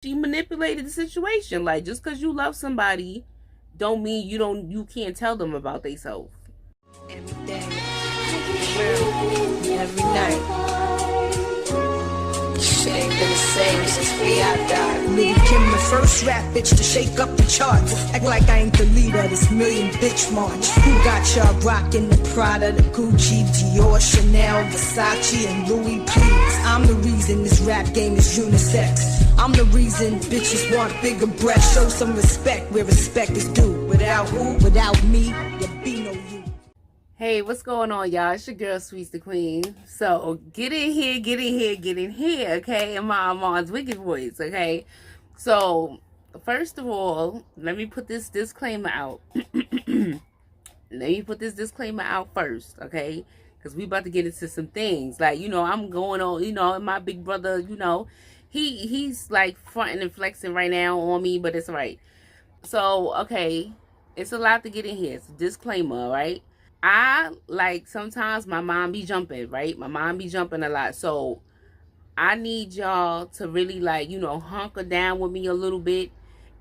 she manipulated the situation. Like, just because you love somebody don't mean you can't tell them about themselves. Every day, every night. Shit ain't been the same since I died. Lil' Kim, the first rap bitch to shake up the charts. Act like I ain't the leader of this million bitch march. Who got y'all rocking the Prada, the Gucci, Dior, Chanel, Versace, and Louis? Please, I'm the reason this rap game is unisex. I'm the reason bitches want bigger breasts. Show some respect where respect is due. Without who? Without me, there be no you. Hey, what's going on, y'all? It's your girl, Sweets the Queen. So, get in here, okay? In my Armon Wiggins voice, okay? So, first of all, let me put this disclaimer out. First, okay? Because we about to get into some things. Like, I'm going on, and my big brother, he's like fronting and flexing right now on me, but it's all right. So, okay, it's a lot to get in here. It's a disclaimer, right? Sometimes my mom be jumping, right? My mom be jumping a lot. So I need y'all to really hunker down with me a little bit.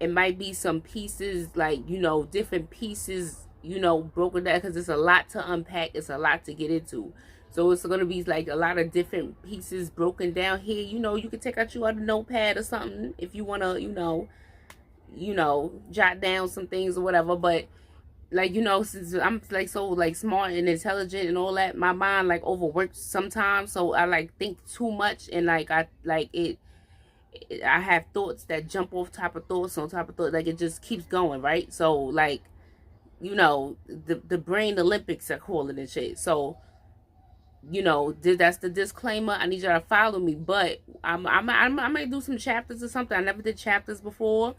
It might be some pieces, different pieces, broken down, because it's a lot to unpack. It's a lot to get into. So it's going to be like a lot of different pieces broken down here. You can take out a notepad or something if you want to, jot down some things or whatever. But since I'm so smart and intelligent and all that, my mind overworks sometimes, so I think too much, and I have thoughts that jump off top of thoughts on top of thoughts, it just keeps going, right? So the brain Olympics are calling and shit. So that's the disclaimer. I need y'all to follow me, but I might do some chapters or something. I never did chapters before,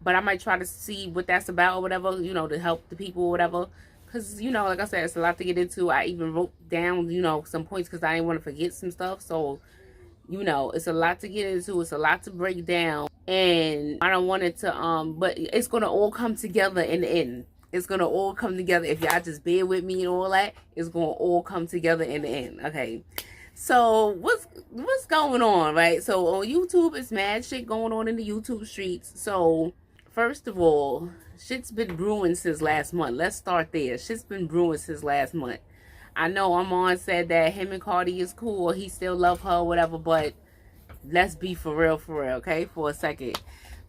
but I might try to see what that's about or whatever, to help the people or whatever. Because, like I said, it's a lot to get into. I even wrote down, some points because I didn't want to forget some stuff. So, it's a lot to get into. It's a lot to break down. And I don't want it to, but it's going to all come together in the end. It's going to all come together. If y'all just bear with me and all that, it's going to all come together in the end. Okay. So what's going on, right? So on YouTube, it's mad shit going on in the YouTube streets. So first of all, shit's been brewing since last month. Let's start there. Shit's been brewing since last month. I know Armon said that him and Cardi is cool. He still love her or whatever, but let's be for real, okay, for a second.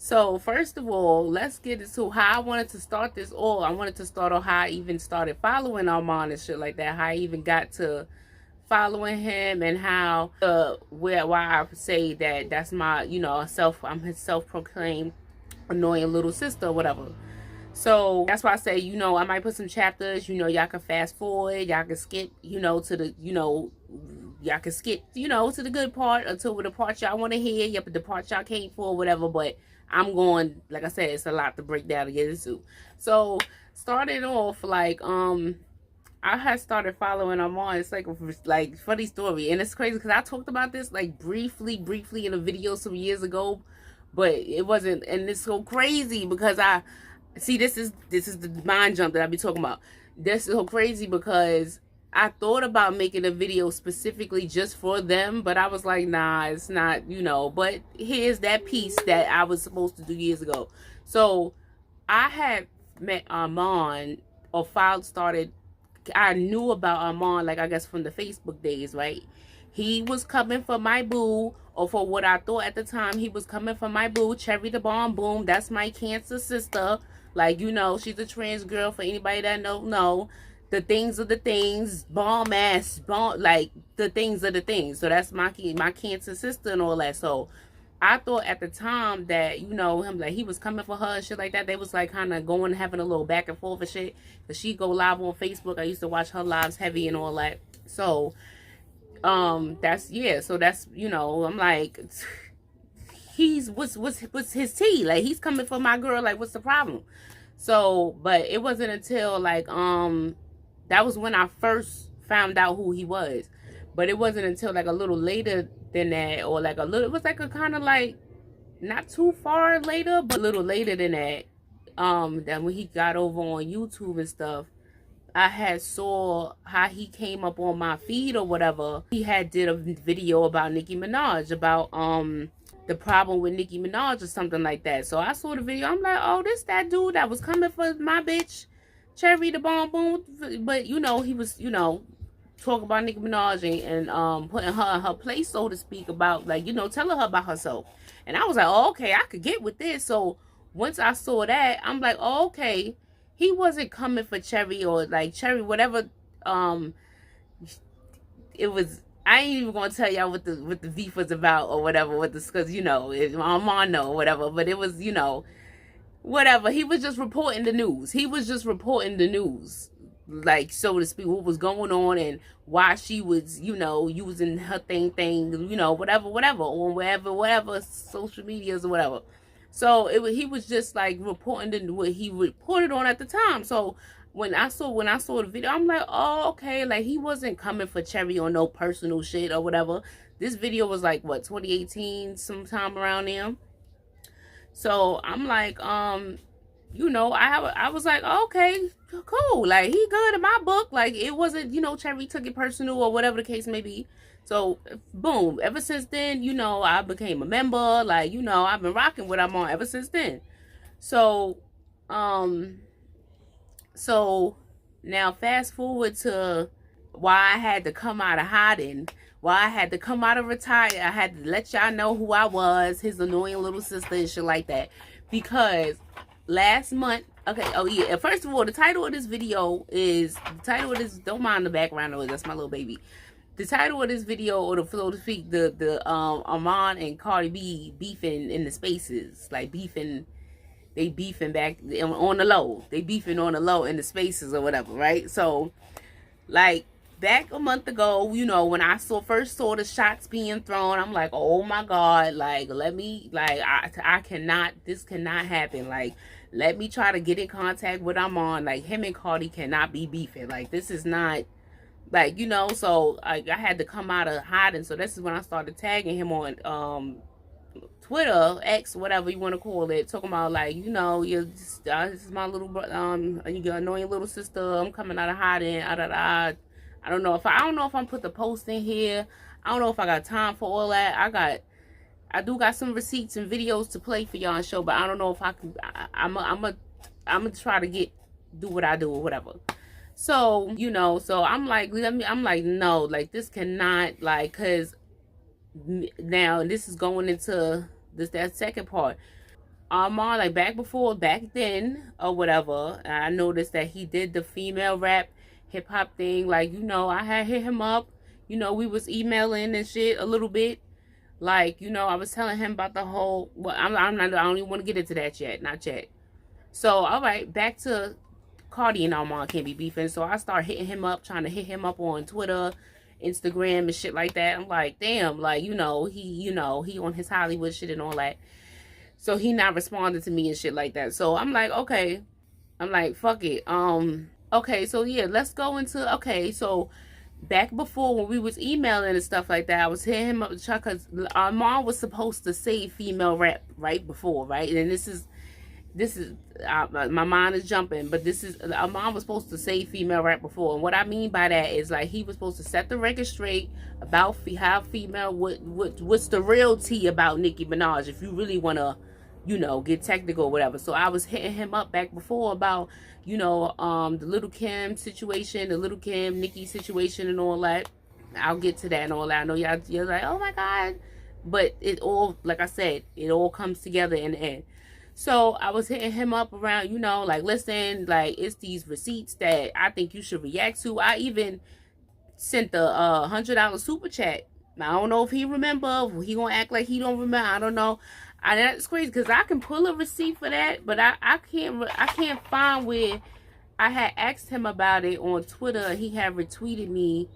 So first of all, let's get into how I wanted to start this all. I wanted to start on how I even started following Armon and shit like that. How I even got to following him, and how why I say that's my I'm his self-proclaimed annoying little sister or whatever. So that's why I say I might put some chapters, y'all can fast forward, y'all can skip to the y'all can skip to the good part, until the part y'all want to hear, yep, the part y'all came for, whatever. But I'm going, like I said, it's a lot to break down to get into. So started off I had started following Armon. It's like funny story, and it's crazy because I talked about this briefly in a video some years ago, but it wasn't. And it's so crazy because I see this is the mind jump that I be talking about. This is so crazy because I thought about making a video specifically just for them, but I was like, nah, it's not, But here's that piece that I was supposed to do years ago. So I had met Armon, or I knew about Armon, I guess from the Facebook days, right? He was coming for my boo, or for what I thought at the time, he was coming for my boo, Cherry the Bomb Boom. That's my cancer sister. She's a trans girl, for anybody that don't know. The things are the things, bomb ass, the things are the things. So that's my cancer sister and all that. So I thought at the time that, him, he was coming for her and shit like that. They was kind of going, having a little back and forth and shit. Cause she go live on Facebook. I used to watch her lives heavy and all that. So, that's, yeah. So that's, I'm like, what's his tea? He's coming for my girl. What's the problem? So, but it wasn't until that was when I first found out who he was. But it wasn't until a little later than that, or a little, it was a kind of not too far later, but a little later than that, that when he got over on YouTube and stuff, I had saw how he came up on my feed or whatever. He had did a video about Nicki Minaj, about the problem with Nicki Minaj or something like that. So I saw the video. I'm like, oh, this that dude that was coming for my bitch, Cherry the Bomb Boom. But, you know, he was, you know, talking about Nicki Minaj and putting her in her place, so to speak, about, like, you know, telling her about herself. And I was like, oh, okay, I could get with this. So once I saw that, I'm like, oh, okay, he wasn't coming for Cherry or, like, Cherry, whatever. It was, I ain't even gonna tell y'all what the beef was about or whatever, with this, because, you know, Armon know or whatever, but it was, you know, whatever. He was just reporting the news. He was just reporting the news, like, so to speak, what was going on and why she was, you know, using her thing, you know, whatever, on whatever social medias or whatever. So he was just like reporting what he reported on at the time. So when I saw the video, I'm like, oh, okay, like, he wasn't coming for Cherry on no personal shit or whatever. This video was like, what, 2018, sometime around there. So I'm like, you know, I was like, okay, cool, like, he good in my book. Like, it wasn't, you know, Cherry took it personal or whatever the case may be. So boom, ever since then, you know, I became a member. Like, you know, I've been rocking what I'm on ever since then. So so now fast forward to why I had to come out of hiding, why I had to come out of retire. I had to let y'all know who I was, his annoying little sister and shit like that. Because last month, okay, oh yeah, first of all, the title of this video is, don't mind the background noise, that's my little baby. The title of this video, or the flow to speak, the Armon and Cardi B beefing in the spaces, like beefing. They beefing back on the low. They beefing on the low in the spaces or whatever, right? So, like, back a month ago, you know, when I first saw the shots being thrown, I'm like, oh my God, like, let me, like, I cannot, this cannot happen. Like, let me try to get in contact with Armon. Like, him and Cardi cannot be beefing. Like, this is not, like, you know, so I had to come out of hiding. So this is when I started tagging him on, Twitter, X, whatever you want to call it, talking about, like, you know, this is my little, you annoying little sister, I'm coming out of hiding, I don't know if I'm put the post in here. I don't know if I got time for all that. I do got some receipts and videos to play for y'all and show, but I don't know if I can. I'm gonna try to do what I do or whatever. So, you know, so I'm like, no, like, this cannot, like, cause now this is going into that second part. Armon, like, back then or whatever, I noticed that he did the female rap hip hop thing. Like, you know, I had hit him up, you know, we was emailing and shit a little bit. Like, you know, I was telling him about the whole, well, I don't even want to get into that yet, not yet. So, all right, back to Cardi and Armon can't be beefing. So I start hitting him up, trying to hit him up on Twitter, Instagram and shit like that. I'm like, damn, like, you know, he on his Hollywood shit and all that. So he not responding to me and shit like that. So I'm like, okay. I'm like, fuck it. Okay, so yeah, let's go into, okay, so back before when we was emailing and stuff like that, I was hitting him up because our mom was supposed to say female rap right before, right? And this is my mind is jumping, but this is, our mom was supposed to say female rap before. And what I mean by that is, like, he was supposed to set the record straight about how female, what's the real tea about Nicki Minaj, if you really want to, you know, get technical or whatever. So I was hitting him up back before about, you know, the Little Kim situation, the Little Kim, Nicki situation and all that. I'll get to that and all that. I know you're like, oh my God. But it all, like I said, it all comes together in the end. So I was hitting him up around, you know, like, listen, like, it's these receipts that I think you should react to. I even sent the $100 super chat. Now, I don't know if he remember, if he gonna act like he don't remember. I don't know. That's crazy because I can pull a receipt for that, but I can't find where I had asked him about it on Twitter. He had retweeted me.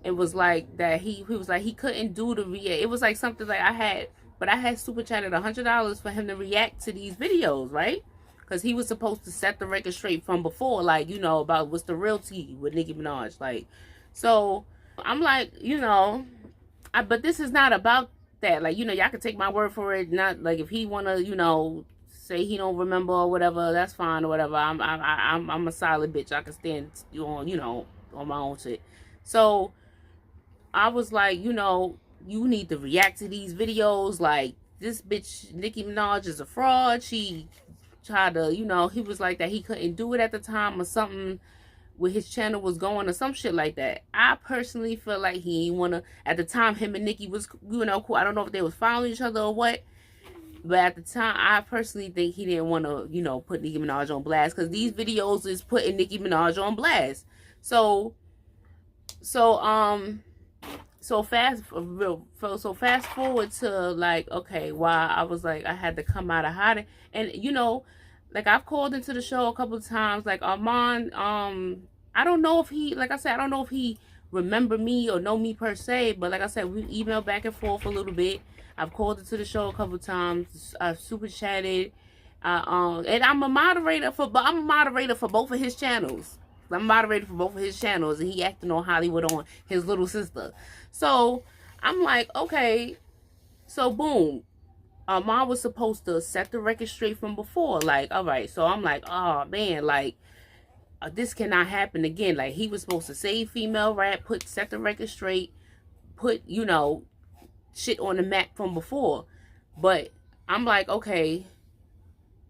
It was like that he was like he couldn't do the react. It was like something like I had super chatted $100 for him to react to these videos, right? Because he was supposed to set the record straight from before, like, you know, about what's the real tea with Nicki Minaj, like. So I'm like, you know, but this is not about that. Like, you know, y'all can take my word for it. Not like if he wanna, you know, say he don't remember or whatever, that's fine or whatever. I'm a solid bitch. I can stand on, you know, on my own shit. So I was like, you know, you need to react to these videos, like, this bitch Nicki Minaj is a fraud. She tried to, he was like that he couldn't do it at the time or something where his channel was going or some shit like that. I personally feel like he ain't wanna, at the time him and Nicki was, cool. I don't know if they was following each other or what, but at the time I personally think he didn't want to, put Nicki Minaj on blast, because these videos is putting Nicki Minaj on blast. So fast forward to like, okay, why I was like, I had to come out of hiding. And like I've called into the show a couple of times, like Armon, I don't know if he, like I said, I don't know if he remember me or know me per se, but like I said, we emailed back and forth a little bit. I've called into the show a couple of times. I've super chatted. And I'm a moderator for both of his channels. I'm a moderator for both of his channels, and he acting on Hollywood on his little sister. So I'm like, okay. So boom, Mom was supposed to set the record straight from before. Like, all right. So I'm like, oh man, like this cannot happen again. Like he was supposed to save female rap, set the record straight, put shit on the map from before. But I'm like, okay,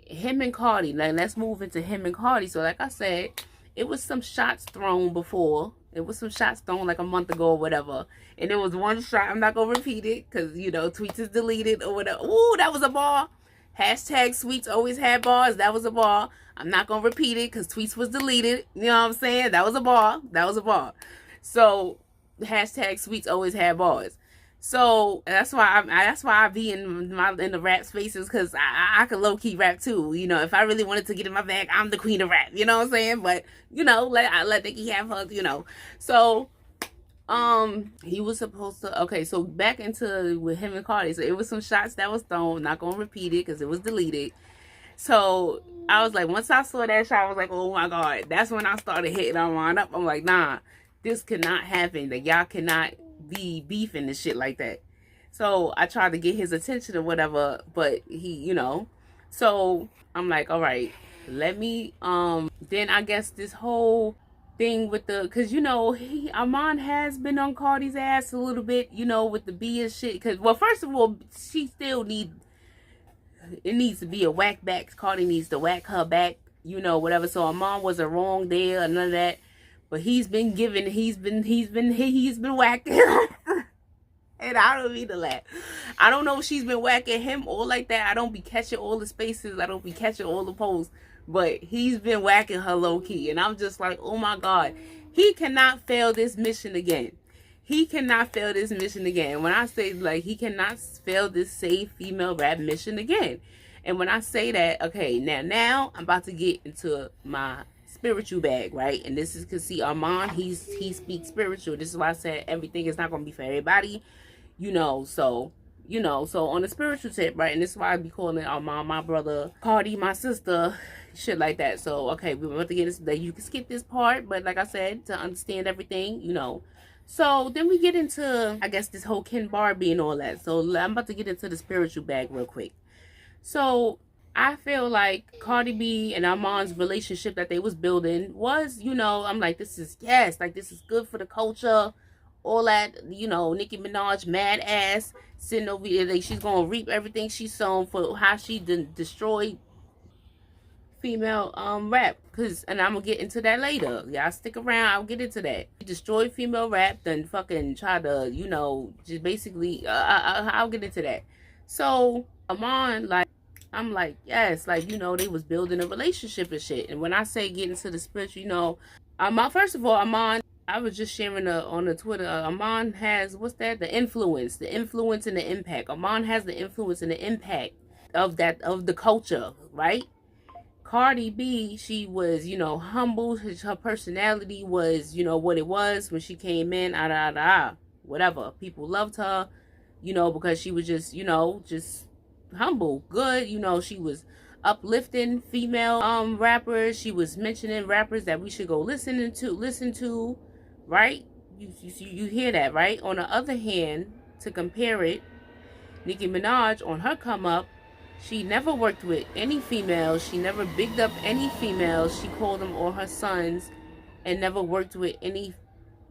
him and Cardi. Like, let's move into him and Cardi. So like I said, it was some shots thrown before. It was some shots thrown like a month ago or whatever. And it was one shot. I'm not going to repeat it because, tweets is deleted or whatever. Ooh, that was a bar. Hashtag Sweets always had bars. That was a bar. I'm not going to repeat it because tweets was deleted. You know what I'm saying? That was a bar. That was a bar. So, hashtag Sweets always had bars. So that's why I be in the rap spaces, because I can low key rap too. If I really wanted to get in my bag, I'm the queen of rap. You know what I'm saying? But let Nicki have her. So he was supposed to. Okay, so back into with him and Cardi. So it was some shots that was thrown. Not gonna repeat it because it was deleted. So I was like, once I saw that shot, I was like, oh my god. That's when I started hitting Armon up. I'm like, nah, this cannot happen. That y'all cannot be beefing and shit like that. So I tried to get his attention or whatever, but he, so I'm like, all right, let me then I guess this whole thing with the, because Armon has been on Cardi's ass a little bit, with the B and shit, because, well, first of all, she still needs to be a whack back. Cardi needs to whack her back, whatever. So Armon wasn't wrong there or none of that. But he's been whacking. And I don't mean to laugh. I don't know if she's been whacking him or like that. I don't be catching all the spaces. I don't be catching all the posts. But he's been whacking her low key. And I'm just like, oh my God. He cannot fail this mission again. He cannot fail this mission again. When I say, like, he cannot fail this save female rap mission again. And when I say that, okay, now I'm about to get into my spiritual bag, right? And this is because, see, Armon, he speaks spiritual. This is why I said everything is not going to be for everybody, so on the spiritual tip, right? And this is why I be calling Armon my brother, Cardi my sister, shit like that. So, okay, we're about to get this, you can skip this part, but like I said, to understand everything, So then we get into, I guess, this whole KenBarbie and all that. So I'm about to get into the spiritual bag real quick. So I feel like Cardi B and Armon's relationship that they was building was, I'm like, this is good for the culture. All that, Nicki Minaj, mad ass, sitting over here, like she's going to reap everything she's sown for how she destroyed female rap. And I'm going to get into that later. Y'all stick around, I'll get into that. She destroyed female rap, then fucking try to, just basically, I'll get into that. So, Armon, like, I'm like, yes, like, they was building a relationship and shit. And when I say get into the spiritual, first of all, Armon, I was just sharing on the Twitter, Armon has, the influence and the impact. Armon has the influence and the impact of the culture, right? Cardi B, she was, humble. Her personality was, what it was when she came in, whatever. People loved her, because she was just, just humble, good. She was uplifting female rappers. She was mentioning rappers that we should go listen to, right? You hear that, right? On the other hand, to compare it, Nicki Minaj on her come up, she never worked with any females. She never bigged up any females. She called them all her sons, and never worked with any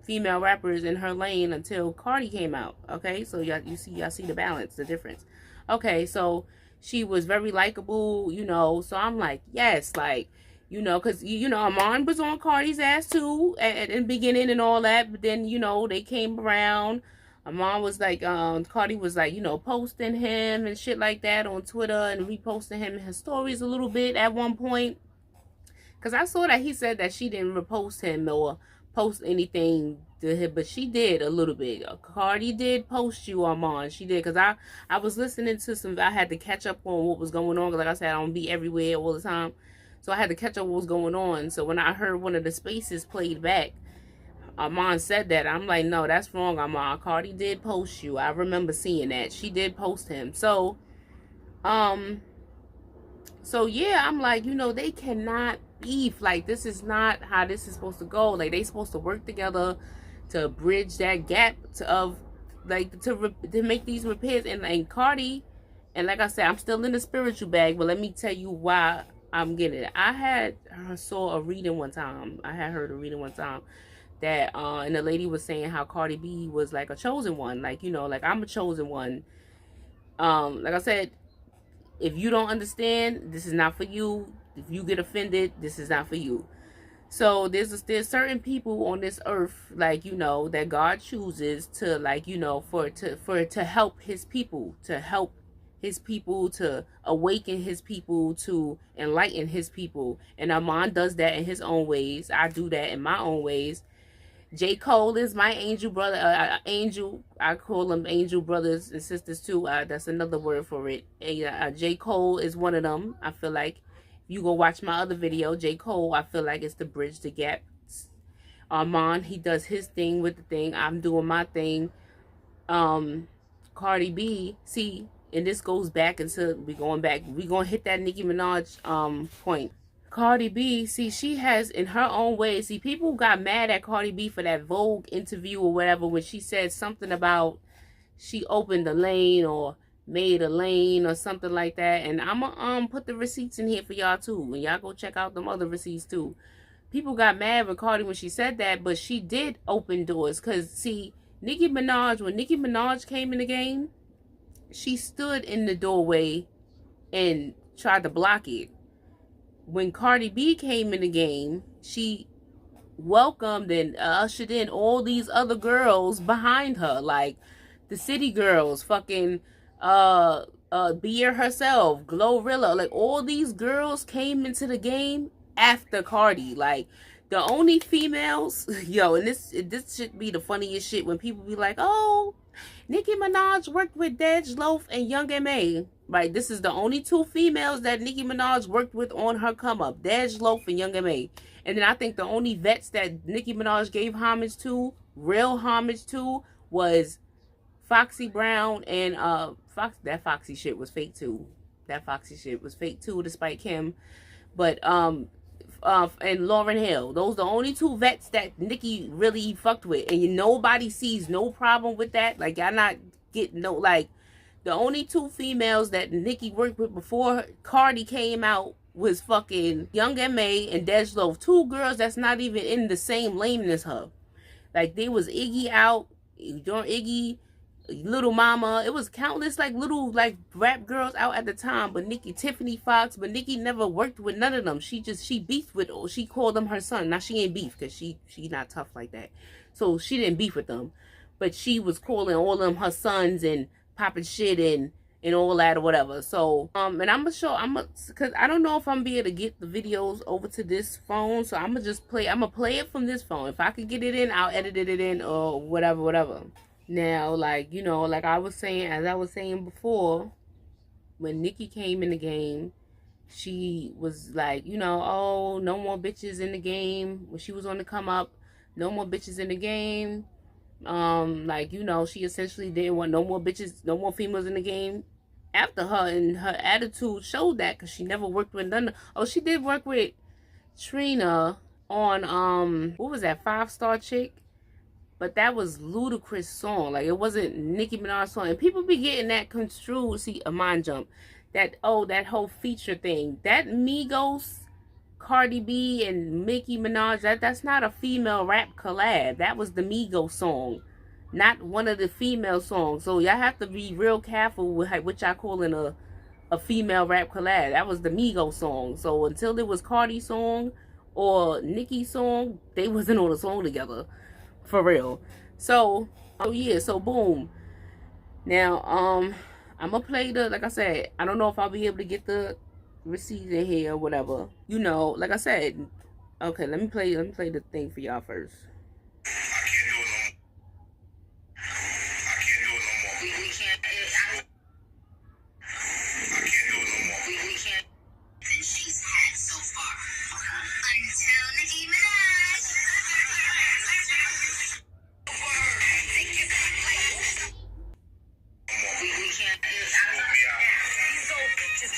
female rappers in her lane until Cardi came out. Okay, so y'all see the balance, the difference. Okay, so she was very likable, you know. So I'm like, yes, like, you know, because, you know, Armon was on Cardi's ass too in the beginning and all that. But then, you know, they came around. Armon was like, Cardi was like, you know, posting him and shit like that on Twitter and reposting him in his stories a little bit at one point. Because I saw that he said that she didn't repost him or post anything to him, but she did a little bit. Cardi did post you, Armon. She did, because I was listening to some, I had to catch up on what was going on. Like I said, I don't be everywhere all the time. So I had to catch up what was going on. So when I heard one of the spaces played back, Armon said that. I'm like, no, that's wrong, Armon. Cardi did post you. I remember seeing that. She did post him. So yeah, I'm like, you know, they cannot beef. Like, this is not how this is supposed to go. Like, they supposed to work together to bridge that gap to make these repairs. And Cardi, and like I said, I'm still in the spiritual bag, but let me tell you why I'm getting it. I had saw a reading one time. I had heard a reading one time that and the lady was saying how Cardi B was like a chosen one. Like, you know, like, I'm a chosen one. Like I said, if you don't understand, this is not for you. If you get offended, this is not for you. So there's certain people on this earth, like, you know, that God chooses to, like, you know, to help his people, to awaken his people, to enlighten his people. And Armon does that in his own ways. I do that in my own ways. J. Cole is my angel brother, angel. I call them angel brothers and sisters too. That's another word for it. J. Cole is one of them. I feel like if you go watch my other video, J. Cole, I feel like it's to bridge the gap. Armon, he does his thing with the thing. I'm doing my thing. Cardi B, see, and this goes back into, we're going to hit that Nicki Minaj point. Cardi B, see, she has, in her own way, see, people got mad at Cardi B for that Vogue interview or whatever when she said something about she opened a lane or made a lane or something like that. And I'm gonna put the receipts in here for y'all too, and y'all go check out them other receipts too. People got mad with Cardi when she said that, but she did open doors. Because, see, when Nicki Minaj came in the game, she stood in the doorway and tried to block it. When Cardi B came in the game, she welcomed and ushered in all these other girls behind her, like the City Girls, fucking Beer herself, Glorilla, like all these girls came into the game after Cardi. Like, the only females, yo, and this should be the funniest shit when people be like, oh, Nicki Minaj worked with Dej Loaf and Young M.A. Right, this is the only two females that Nicki Minaj worked with on her come up, Dej Loaf and Young M.A. And then I think the only vets that Nicki Minaj gave homage to, real homage to, was Foxy Brown and that Foxy shit was fake too. That Foxy shit was fake too, despite Kim. But and Lauryn Hill. Those the only two vets that Nicki really fucked with. And nobody sees no problem with that. Like, y'all not getting no, like, the only two females that Nicki worked with before Cardi came out was fucking Young M.A. and Dej Loaf. Two girls that's not even in the same lane as her. Like, there was Iggy out, Iggy, Little Mama. It was countless, like, little, like, rap girls out at the time. But Tiffany Fox, but Nicki never worked with none of them. She beefed with, or she called them her son. Now, she ain't beef, because she not tough like that. So, she didn't beef with them. But she was calling all of them her sons and popping shit and all that or whatever. So, and because I don't know if I'm be able to get the videos over to this phone. So, I'm gonna play it from this phone. If I can get it in, I'll edit it in or whatever. Now, like, you know, like as I was saying before, when Nicki came in the game, she was like, you know, oh, no more bitches in the game. When she was on the come up, no more bitches in the game. Like, you know, she essentially didn't want no more bitches, no more females in the game after her, and her attitude showed that, because she never worked with none. Oh, she did work with Trina on what was that, 5-Star Chick? But that was Ludacris' song. Like, it wasn't Nicki Minaj's song. And people be getting that construed. See, a mind jump. That whole feature thing. That Migos, Cardi B, and Nicki Minaj, that's not a female rap collab. That was the Migos song. not one of the female songs. So y'all have to be real careful with what y'all calling a female rap collab. That was the Migos song. So until it was Cardi's song or Nicki's song, they wasn't on a song together. For real. So, oh yeah, so boom. Now, I'm gonna play the, like I said, I don't know if I'll be able to get the receipts in here or whatever. You know, like I said, okay, let me play the thing for y'all first.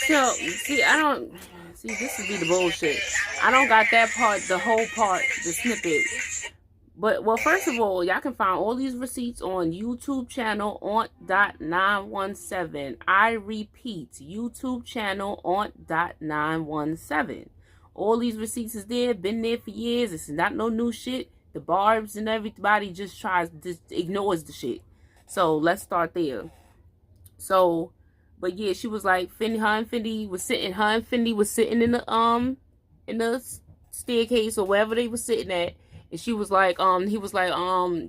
So, see, this would be the bullshit. I don't got that part, the whole part, the snippet. But, well, first of all, y'all can find all these receipts on YouTube channel aunt.917. I repeat, YouTube channel aunt.917. All these receipts is there, been there for years. It's not no new shit. The Barbs and everybody just ignores the shit. So, let's start there. So, but yeah, she was like, her and Fendi was sitting in the staircase or wherever they were sitting at. And she was like, he was like,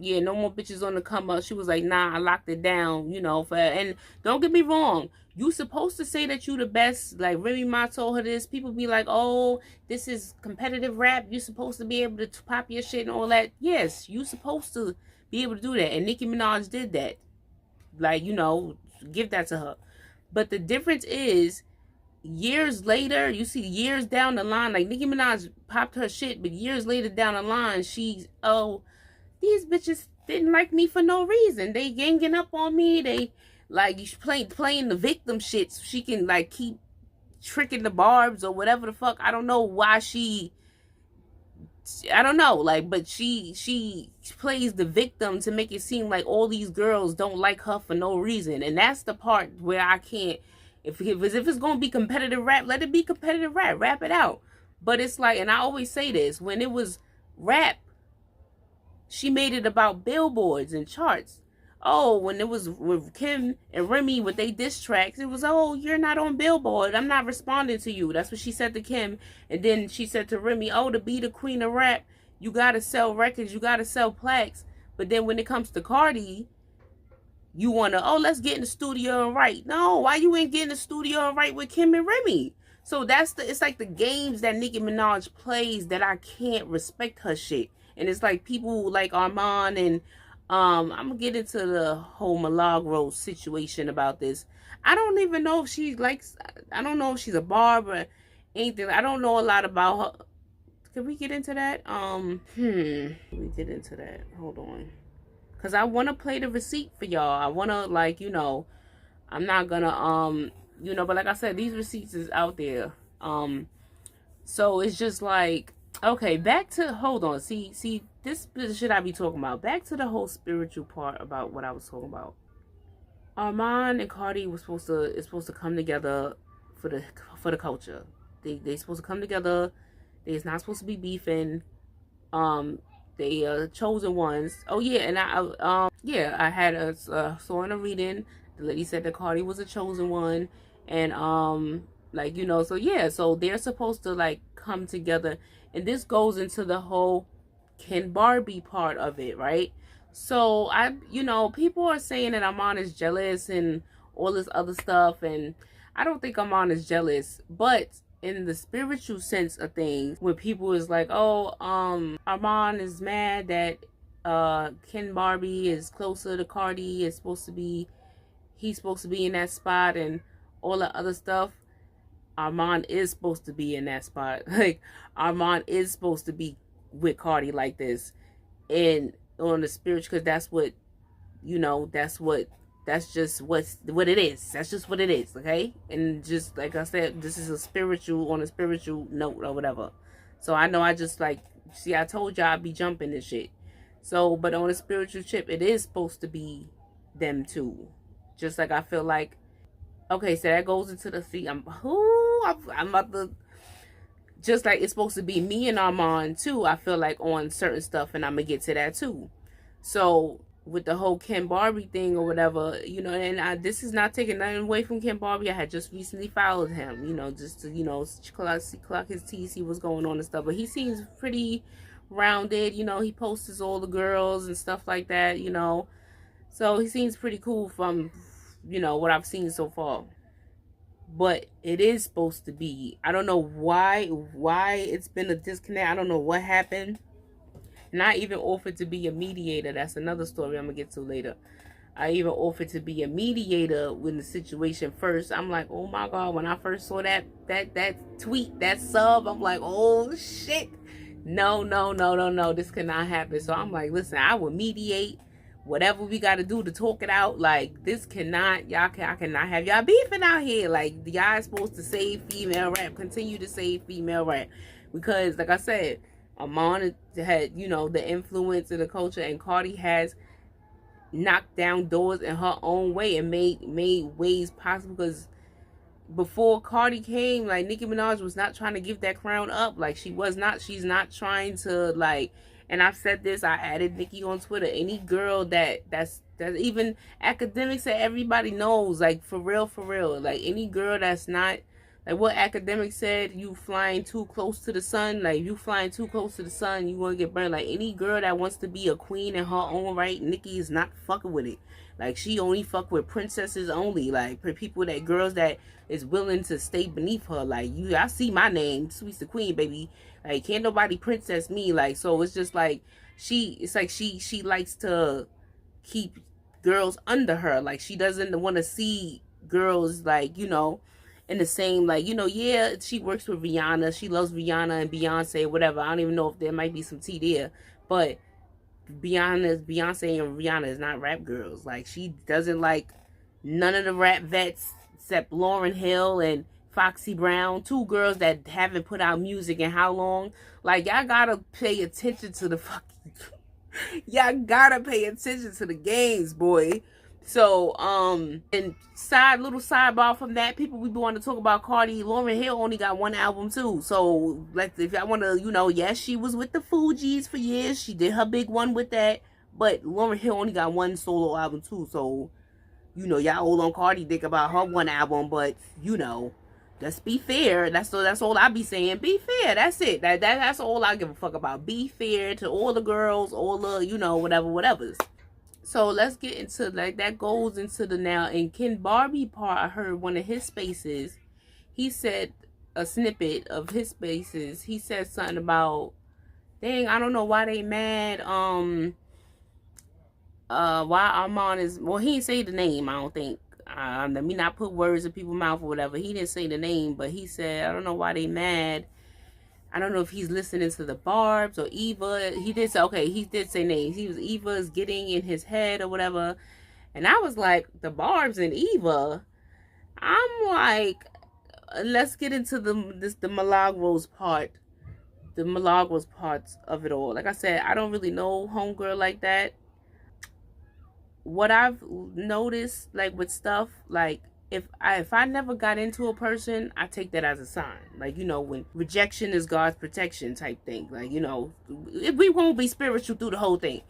yeah, no more bitches on the come up. She was like, nah, I locked it down, you know, and don't get me wrong. You supposed to say that you the best. Like Remy Ma told her this. People be like, oh, this is competitive rap. You supposed to be able to pop your shit and all that. Yes, you supposed to be able to do that. And Nicki Minaj did that. Like, you know, give that to her. But the difference is, years later, you see years down the line, like Nicki Minaj popped her shit, but years later down the line, she's, oh, these bitches didn't like me for no reason. They ganging up on me. They, like, playing the victim shit so she can, like, keep tricking the Barbs or whatever the fuck. I don't know why I don't know, like, but she plays the victim to make it seem like all these girls don't like her for no reason. And that's the part where I can't, if it's going to be competitive rap, let it be competitive rap it out. But it's like, and I always say this, when it was rap, she made it about billboards and charts. Oh, when it was with Kim and Remy with they diss tracks, it was, oh, you're not on Billboard. I'm not responding to you. That's what she said to Kim. And then she said to Remy, oh, to be the queen of rap, you got to sell records. You got to sell plaques. But then when it comes to Cardi, you want to, oh, let's get in the studio and write. No, why you ain't get in the studio and write with Kim and Remy? So it's like the games that Nicki Minaj plays that I can't respect her shit. And it's like people like Armon and, I'm gonna get into the whole Milagro situation about this. I don't even know if she likes, I don't know if she's a barb or anything. I don't know a lot about her. Can we get into that? Can we get into that? Hold on. Cause I wanna play the receipt for y'all. I wanna, like, you know, I'm not gonna, you know, but like I said, these receipts is out there. So it's just like, okay, back to, hold on, see, this should I be talking about? Back to the whole spiritual part about what I was talking about. Armon and Cardi was supposed to come together for the culture. They supposed to come together. They's not supposed to be beefing. They are chosen ones. Oh yeah, and I had saw in a reading, the lady said that Cardi was a chosen one, and like, you know, so yeah, so they're supposed to like come together. And this goes into the whole KenBarbie part of it, right? So you know, people are saying that Armon is jealous and all this other stuff, and I don't think Armon is jealous, but in the spiritual sense of things, when people is like, oh, Armon is mad that KenBarbie is closer to Cardi, he's supposed to be in that spot and all the other stuff. Armon is supposed to be in that spot. Like, Armon is supposed to be with Cardi like this. And on the spiritual, because that's what, you know, that's just what it is. That's just what it is, okay? And just, like I said, this is on a spiritual note or whatever. So I know I just, like, see, I told y'all I'd be jumping this shit. So, but on a spiritual chip, it is supposed to be them two. Just like I feel like, okay, so that goes into the, see, I'm about to, just like it's supposed to be me and Armon too, I feel like on certain stuff, and I'm gonna get to that too. So with the whole KenBarbie thing or whatever, you know, and this is not taking nothing away from KenBarbie. I had just recently followed him, you know, just to, you know, clock his teeth, see what's going on and stuff. But he seems pretty rounded, you know, he posts all the girls and stuff like that, you know. So he seems pretty cool from, you know, what I've seen so far. But it is supposed to be, I don't know why it's been a disconnect. I don't know what happened. And I even offered to be a mediator. That's another story I'm going to get to later. I even offered to be a mediator when the situation first. I'm like, oh my God, when I first saw that tweet, that sub, I'm like, oh shit. No, this cannot happen. So I'm like, listen, I will mediate whatever we got to do to talk it out. Like, this cannot, I cannot have y'all beefing out here. Like, y'all supposed to save female rap, continue to save female rap. Because, like I said, Armon had, you know, the influence of the culture, and Cardi has knocked down doors in her own way and made ways possible. Because before Cardi came, like, Nicki Minaj was not trying to give that crown up. Like, she's not trying to, like, and I've said this, I added Nicki on Twitter, any girl that's even academics that everybody knows, like, for real, like, any girl that's not, like what academics said, you flying too close to the sun, like, you flying too close to the sun, you gonna get burned. Like, any girl that wants to be a queen in her own right, Nicki is not fucking with it. Like, she only fuck with princesses only, like, for people, that girls that is willing to stay beneath her. Like, I see my name, Sweet's the Queen, baby. Like, can't nobody princess me. Like, so it's just like, she likes to keep girls under her. Like, she doesn't want to see girls, like, you know, in the same, like, you know, yeah, she works with Rihanna. She loves Rihanna and Beyonce, whatever. I don't even know if there might be some tea there. But Beyonce and Rihanna is not rap girls. Like, she doesn't like none of the rap vets except Lauryn Hill and Foxy Brown. Two girls that haven't put out music in how long? Like, y'all gotta pay attention to the fucking... y'all gotta pay attention to the games, boy. So, and little sidebar from that, people we want to talk about Cardi. Lauryn Hill only got one album too. So, like, if y'all want to, you know, yes, she was with the Fugees for years. She did her big one with that. But Lauryn Hill only got one solo album too. So, you know, y'all all on Cardi dick about her one album. But, you know, let's be fair. That's all I be saying. Be fair. That's it. That's all I give a fuck about. Be fair to all the girls, all the, you know, whatever's. So let's get into, like, that goes into the now. In KenBarbie part, I heard one of his spaces, he said a snippet of his spaces. He said something about, dang, I don't know why they mad. Why Armon is, well, he didn't say the name, I don't think. Let me not put words in people's mouth or whatever. He didn't say the name, but he said, I don't know why they mad. I don't know if he's listening to the Barbs or Eva. He did say, okay, he did say names. He was, Eva's getting in his head or whatever. And I was like, the Barbs and Eva. I'm like, let's get into the Milagros part. The Milagros parts of it all. Like I said, I don't really know homegirl like that. What I've noticed, like, with stuff, like, if I never got into a person, I take that as a sign. Like, you know, when rejection is God's protection type thing. Like, you know, we won't be spiritual through the whole thing.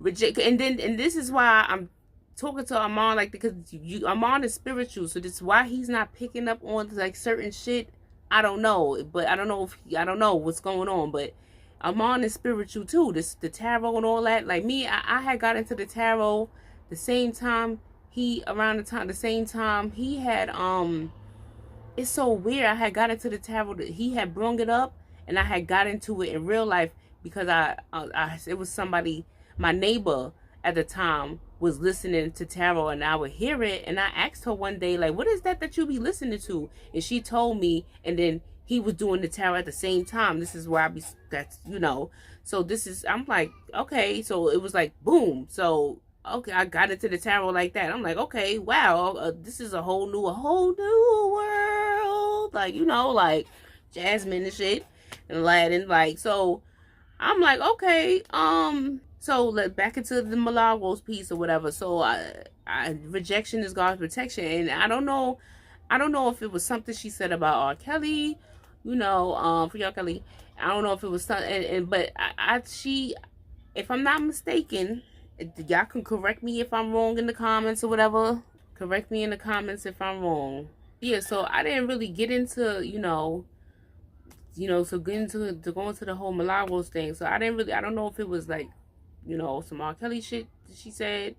And this is why I'm talking to Armon, like, because Armon is spiritual, so this is why he's not picking up on, like, certain shit. I don't know, but I don't know what's going on, but Armon is spiritual too. The tarot and all that. Like me, I had got into the tarot the same time he had, it's so weird. I had got into the tarot, he had brung it up, and I had got into it in real life because it was somebody, my neighbor at the time was listening to tarot, and I would hear it, and I asked her one day, like, what is that you be listening to? And she told me, and then he was doing the tarot at the same time. This is where that's, you know, so this is, I'm like, okay, so it was like, boom, so okay, I got into the tarot like that. I'm like, okay, wow, this is a whole new world. Like, you know, like Jasmine and shit and Aladdin. Like, so I'm like, okay, so back into the Milagros piece or whatever. So rejection is God's protection, and I don't know if it was something she said about R. Kelly, you know, for R. Kelly. I don't know if it was something, but she, if I'm not mistaken, Y'all can correct me if I'm wrong in the comments or whatever. Correct me in the comments if I'm wrong. Yeah, so I didn't really get into, so get into to go into the whole Milagros thing. So I don't know if it was like, some R. Kelly shit that she said,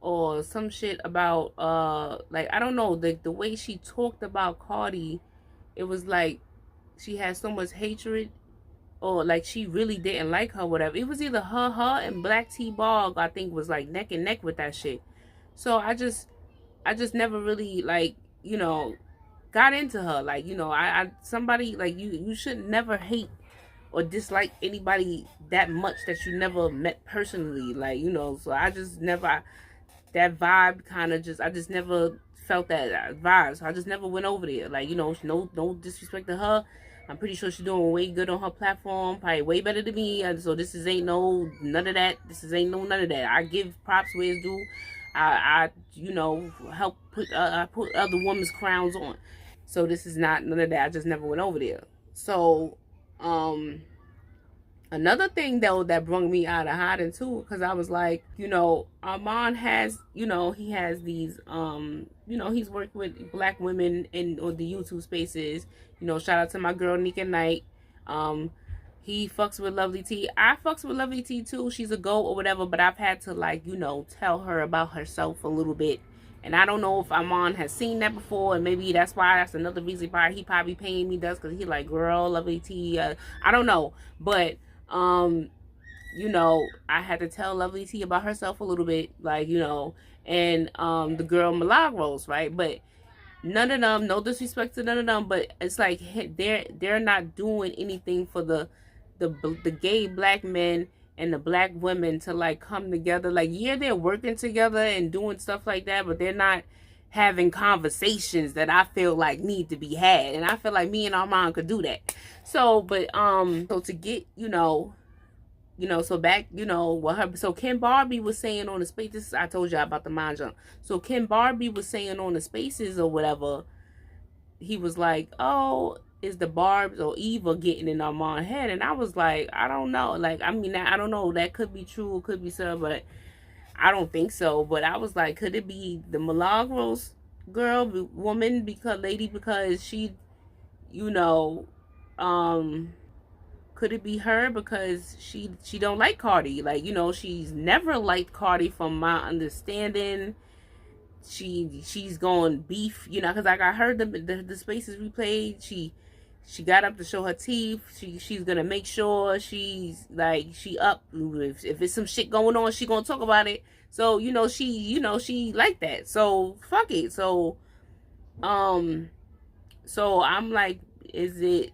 or some shit about like, I don't know, the way she talked about Cardi, it was like she had so much hatred, or like she really didn't like her, whatever. It was either her and Black T Bog, I think, was like neck and neck with that shit. So I just never really like, got into her. Like, I somebody like you should never hate or dislike anybody that much that you never met personally. Like, so I just never, that vibe kind of just, I just never felt that vibe. So I just never went over there. Like, no disrespect to her. I'm pretty sure she's doing way good on her platform, probably way better than me. So this is ain't no none of that. None of that. I give props where it's due. I help put I put other women's crowns on. So this is not none of that. I just never went over there. So another thing though that brought me out of hiding too, because I was like, Armon has, he has these he's worked with black women on the YouTube spaces. Shout out to my girl Nika Knight. He fucks with Lovely T. I fucks with Lovely T too. She's a GOAT or whatever, but I've had to like, tell her about herself a little bit. And I don't know if Armon has seen that before, and maybe that's another reason why he probably paying me does, because he like, girl, Lovely T. I don't know, but I had to tell Lovely T about herself a little bit, like, and the girl Milagros, right? But none of them, no disrespect to none of them, but it's like they're not doing anything for the gay black men and the black women to like come together. Like, yeah, they're working together and doing stuff like that, but they're not having conversations that I feel like need to be had. And I feel like me and Armon could do that. So, but so to get, so back, what her, so KenBarbie was saying on the spaces, I told y'all about the mind jump. So KenBarbie was saying on the spaces or whatever, he was like, oh, is the Barbs or Eva getting in Armon's head? And I was like, I don't know. Like, I mean, I don't know. That could be true, it could be so, but I don't think so. But I was like, could it be the Milagros girl, woman, because she, could it be her because she don't like Cardi? Like, she's never liked Cardi from my understanding. She's going beef, because like I heard the spaces we played, she got up to show her teeth. She's gonna make sure she's like, she up, if it's some shit going on, she gonna talk about it. So she like that. So fuck it. So so I'm like, is it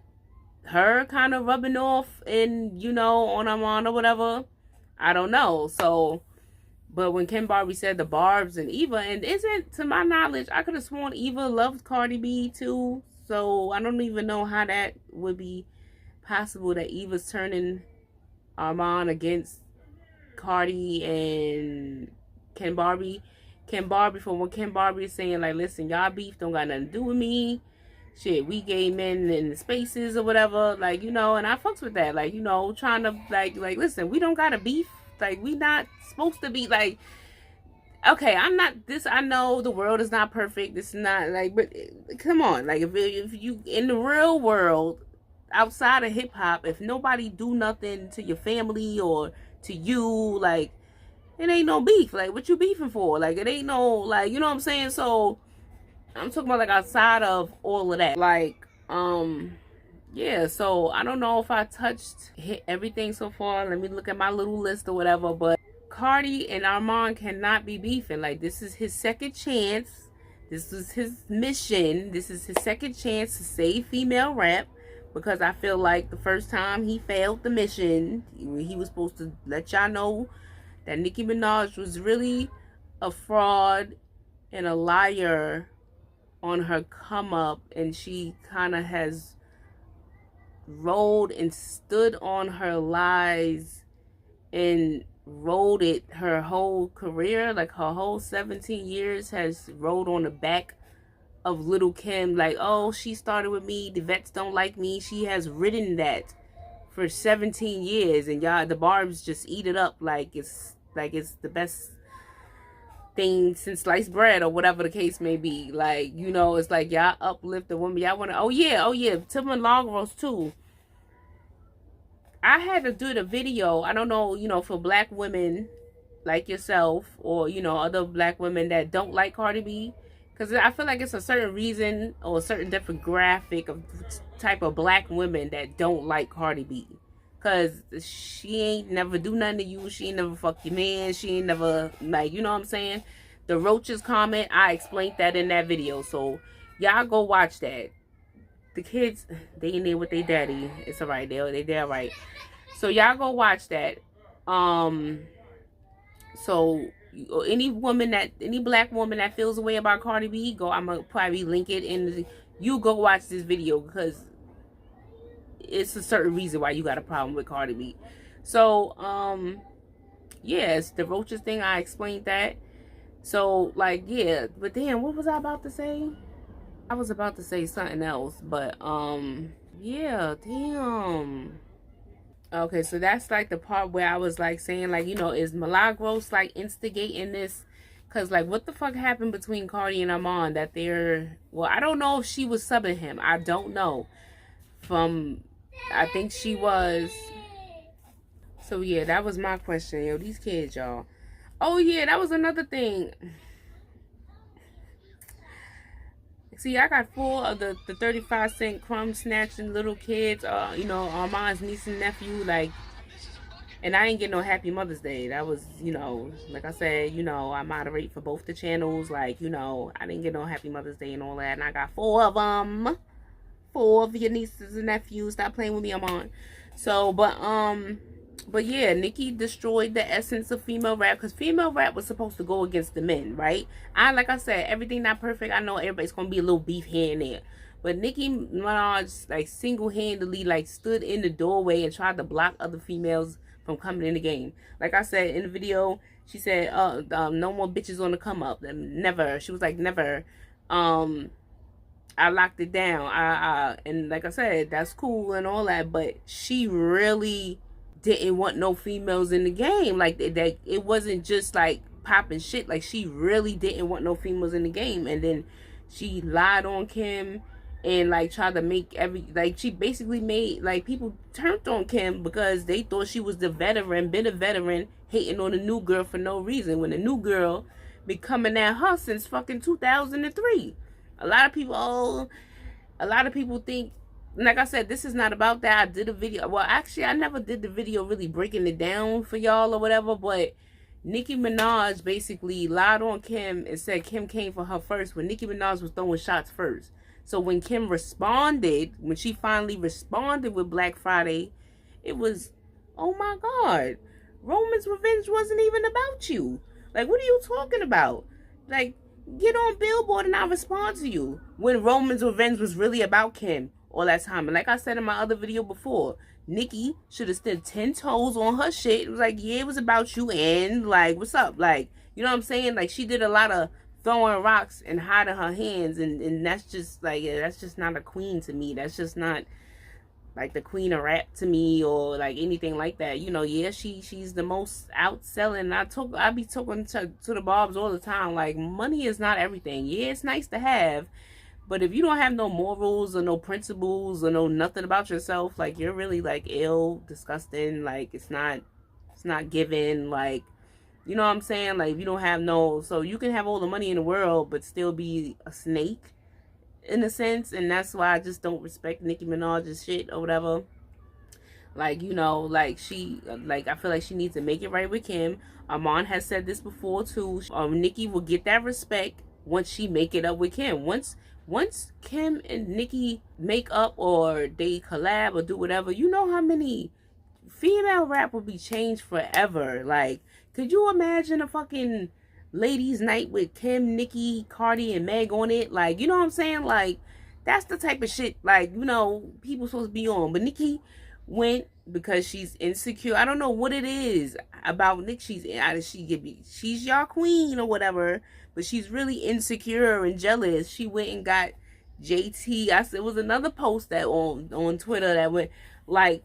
her kind of rubbing off and on Armon or whatever? I don't know. So, but when KenBarbie said the Barbs and Eva, and isn't, to my knowledge, I could have sworn Eva loved Cardi B too. So I don't even know how that would be possible that Eva's turning Armon against Cardi and KenBarbie. For when KenBarbie is saying like, listen, y'all beef don't got nothing to do with me. Shit, we gay men in the spaces or whatever, like, and I fucks with that, like, trying to like listen, we don't gotta beef, like, we not supposed to be like, okay, I'm not this, I know the world is not perfect, this is not like, but come on, like, if you in the real world outside of hip-hop, if nobody do nothing to your family or to you, like, it ain't no beef. Like, what you beefing for? Like, it ain't no, like, you know what I'm saying? So I'm talking about like outside of all of that, like, yeah. So I don't know if I hit everything so far. Let me look at my little list or whatever. But Cardi and Armon cannot be beefing. Like, this is his second chance. This is his mission. This is his second chance to save female rap, because I feel like the first time he failed the mission, he was supposed to let y'all know that Nicki Minaj was really a fraud and a liar on her come up, and she kind of has rolled and stood on her lies and rolled it her whole career. Like, her whole 17 years has rolled on the back of Little Kim. Like, oh, she started with me, the vets don't like me. She has ridden that for 17 years, and y'all, the Barbs just eat it up like it's like it's the best thing since sliced bread or whatever the case may be. Like, you know, it's like y'all uplift the woman. Y'all want to, oh yeah, to Milagros too. I had to do the video, I don't know, you know, for black women like yourself or, you know, other black women that don't like Cardi B. Because I feel like it's a certain reason or a certain demographic of type of black women that don't like Cardi B. Because she ain't never do nothing to you. She ain't never fuck your man. She ain't never, like, you know what I'm saying? The roaches comment, I explained that in that video. So, y'all go watch that. The kids, they in there with their daddy. It's alright. They there right. So, y'all go watch that. So, any black woman that feels a way about Cardi B, I'm gonna probably link it in. You go watch this video because it's a certain reason why you got a problem with Cardi B. So, yes, the roaches thing, I explained that. So, like, yeah, but then what was I about to say? I was about to say something else, but yeah, damn. Okay, so that's like the part where I was like saying, like, you know, is Milagros like instigating this? Because, like, what the fuck happened between Cardi and Armon that they're, well, I don't know if she was subbing him. I don't know. I think she was. So, yeah, that was my question. Yo, these kids, y'all. Oh, yeah, that was another thing. See, I got 4 of the 35-cent crumb snatching little kids, you know, Armon's niece and nephew, like, and I ain't get no happy Mother's Day. That was, you know, like I said, you know, I moderate for both the channels, like, you know, I didn't get no happy Mother's Day and all that, and I got 4 of them. 4 of your nieces and nephews. Stop playing with me, Armon. So, but yeah, Nicki destroyed the essence of female rap because female rap was supposed to go against the men, right? Like I said, everything not perfect. I know everybody's gonna be a little beef here and there, but Nicki Minaj like single-handedly like stood in the doorway and tried to block other females from coming in the game. Like I said in the video, she said, no more bitches on the come up. Never. She was like, never. I locked it down. And like I said, that's cool and all that, but she really didn't want no females in the game. Like that, it wasn't just like popping shit. Like she really didn't want no females in the game. And then she lied on Kim and like tried to make she basically made like people turned on Kim because they thought she was the veteran, been a veteran, hating on the new girl for no reason when the new girl been coming at her since fucking 2003. A lot of people think, like I said, this is not about that. I did a video. Well, actually, I never did the video really breaking it down for y'all or whatever. But Nicki Minaj basically lied on Kim and said Kim came for her first when Nicki Minaj was throwing shots first. So when Kim responded, when she finally responded with Black Friday, it was, oh my God, Roman's revenge wasn't even about you. Like, what are you talking about? Like, get on Billboard and I'll respond to you. When Roman's revenge was really about Kim all that time. And like I said in my other video before, Nicki should have stood 10 toes on her shit. It was like, yeah, it was about you and like, what's up? Like, you know what I'm saying? Like, she did a lot of throwing rocks and hiding her hands. And that's just like, yeah, that's just not a queen to me. That's just not like the queen of rap to me or like anything like that. You know, yeah, she's the most outselling. I be talking to the Barbs all the time. Like, money is not everything. Yeah, it's nice to have, but if you don't have no morals or no principles or no nothing about yourself, like you're really like ill, disgusting. Like it's not given. Like, you know what I'm saying? Like if you don't have so you can have all the money in the world but still be a snake in a sense, and that's why I just don't respect Nicki Minaj's shit or whatever. Like, you know, like she, like I feel like she needs to make it right with Kim. Armon has said this before too. Nicki will get that respect once she make it up with Kim. Once Kim and Nicki make up or they collab or do whatever, you know how many female rap will be changed forever. Like, could you imagine a fucking ladies night with Kim, Nicki, Cardi, and Meg on it? Like, you know what I'm saying? Like, that's the type of shit, like, you know, people supposed to be on. But Nicki went because she's insecure. I don't know what it is about Nick. She's y'all queen or whatever, but she's really insecure and jealous. She went and got JT. It was another post that on Twitter that went like,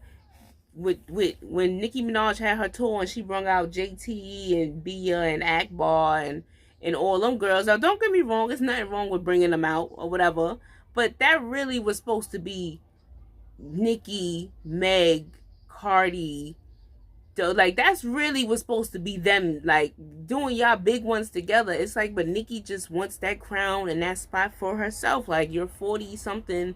when Nicki Minaj had her tour and she brung out JT and Bia and Akbar and all them girls. Now don't get me wrong, there's nothing wrong with bringing them out or whatever, but that really was supposed to be Nicki, Meg, Cardi. Like that's really was supposed to be them, like doing y'all big ones together. It's like, but Nicki just wants that crown and that spot for herself. Like you're 40 something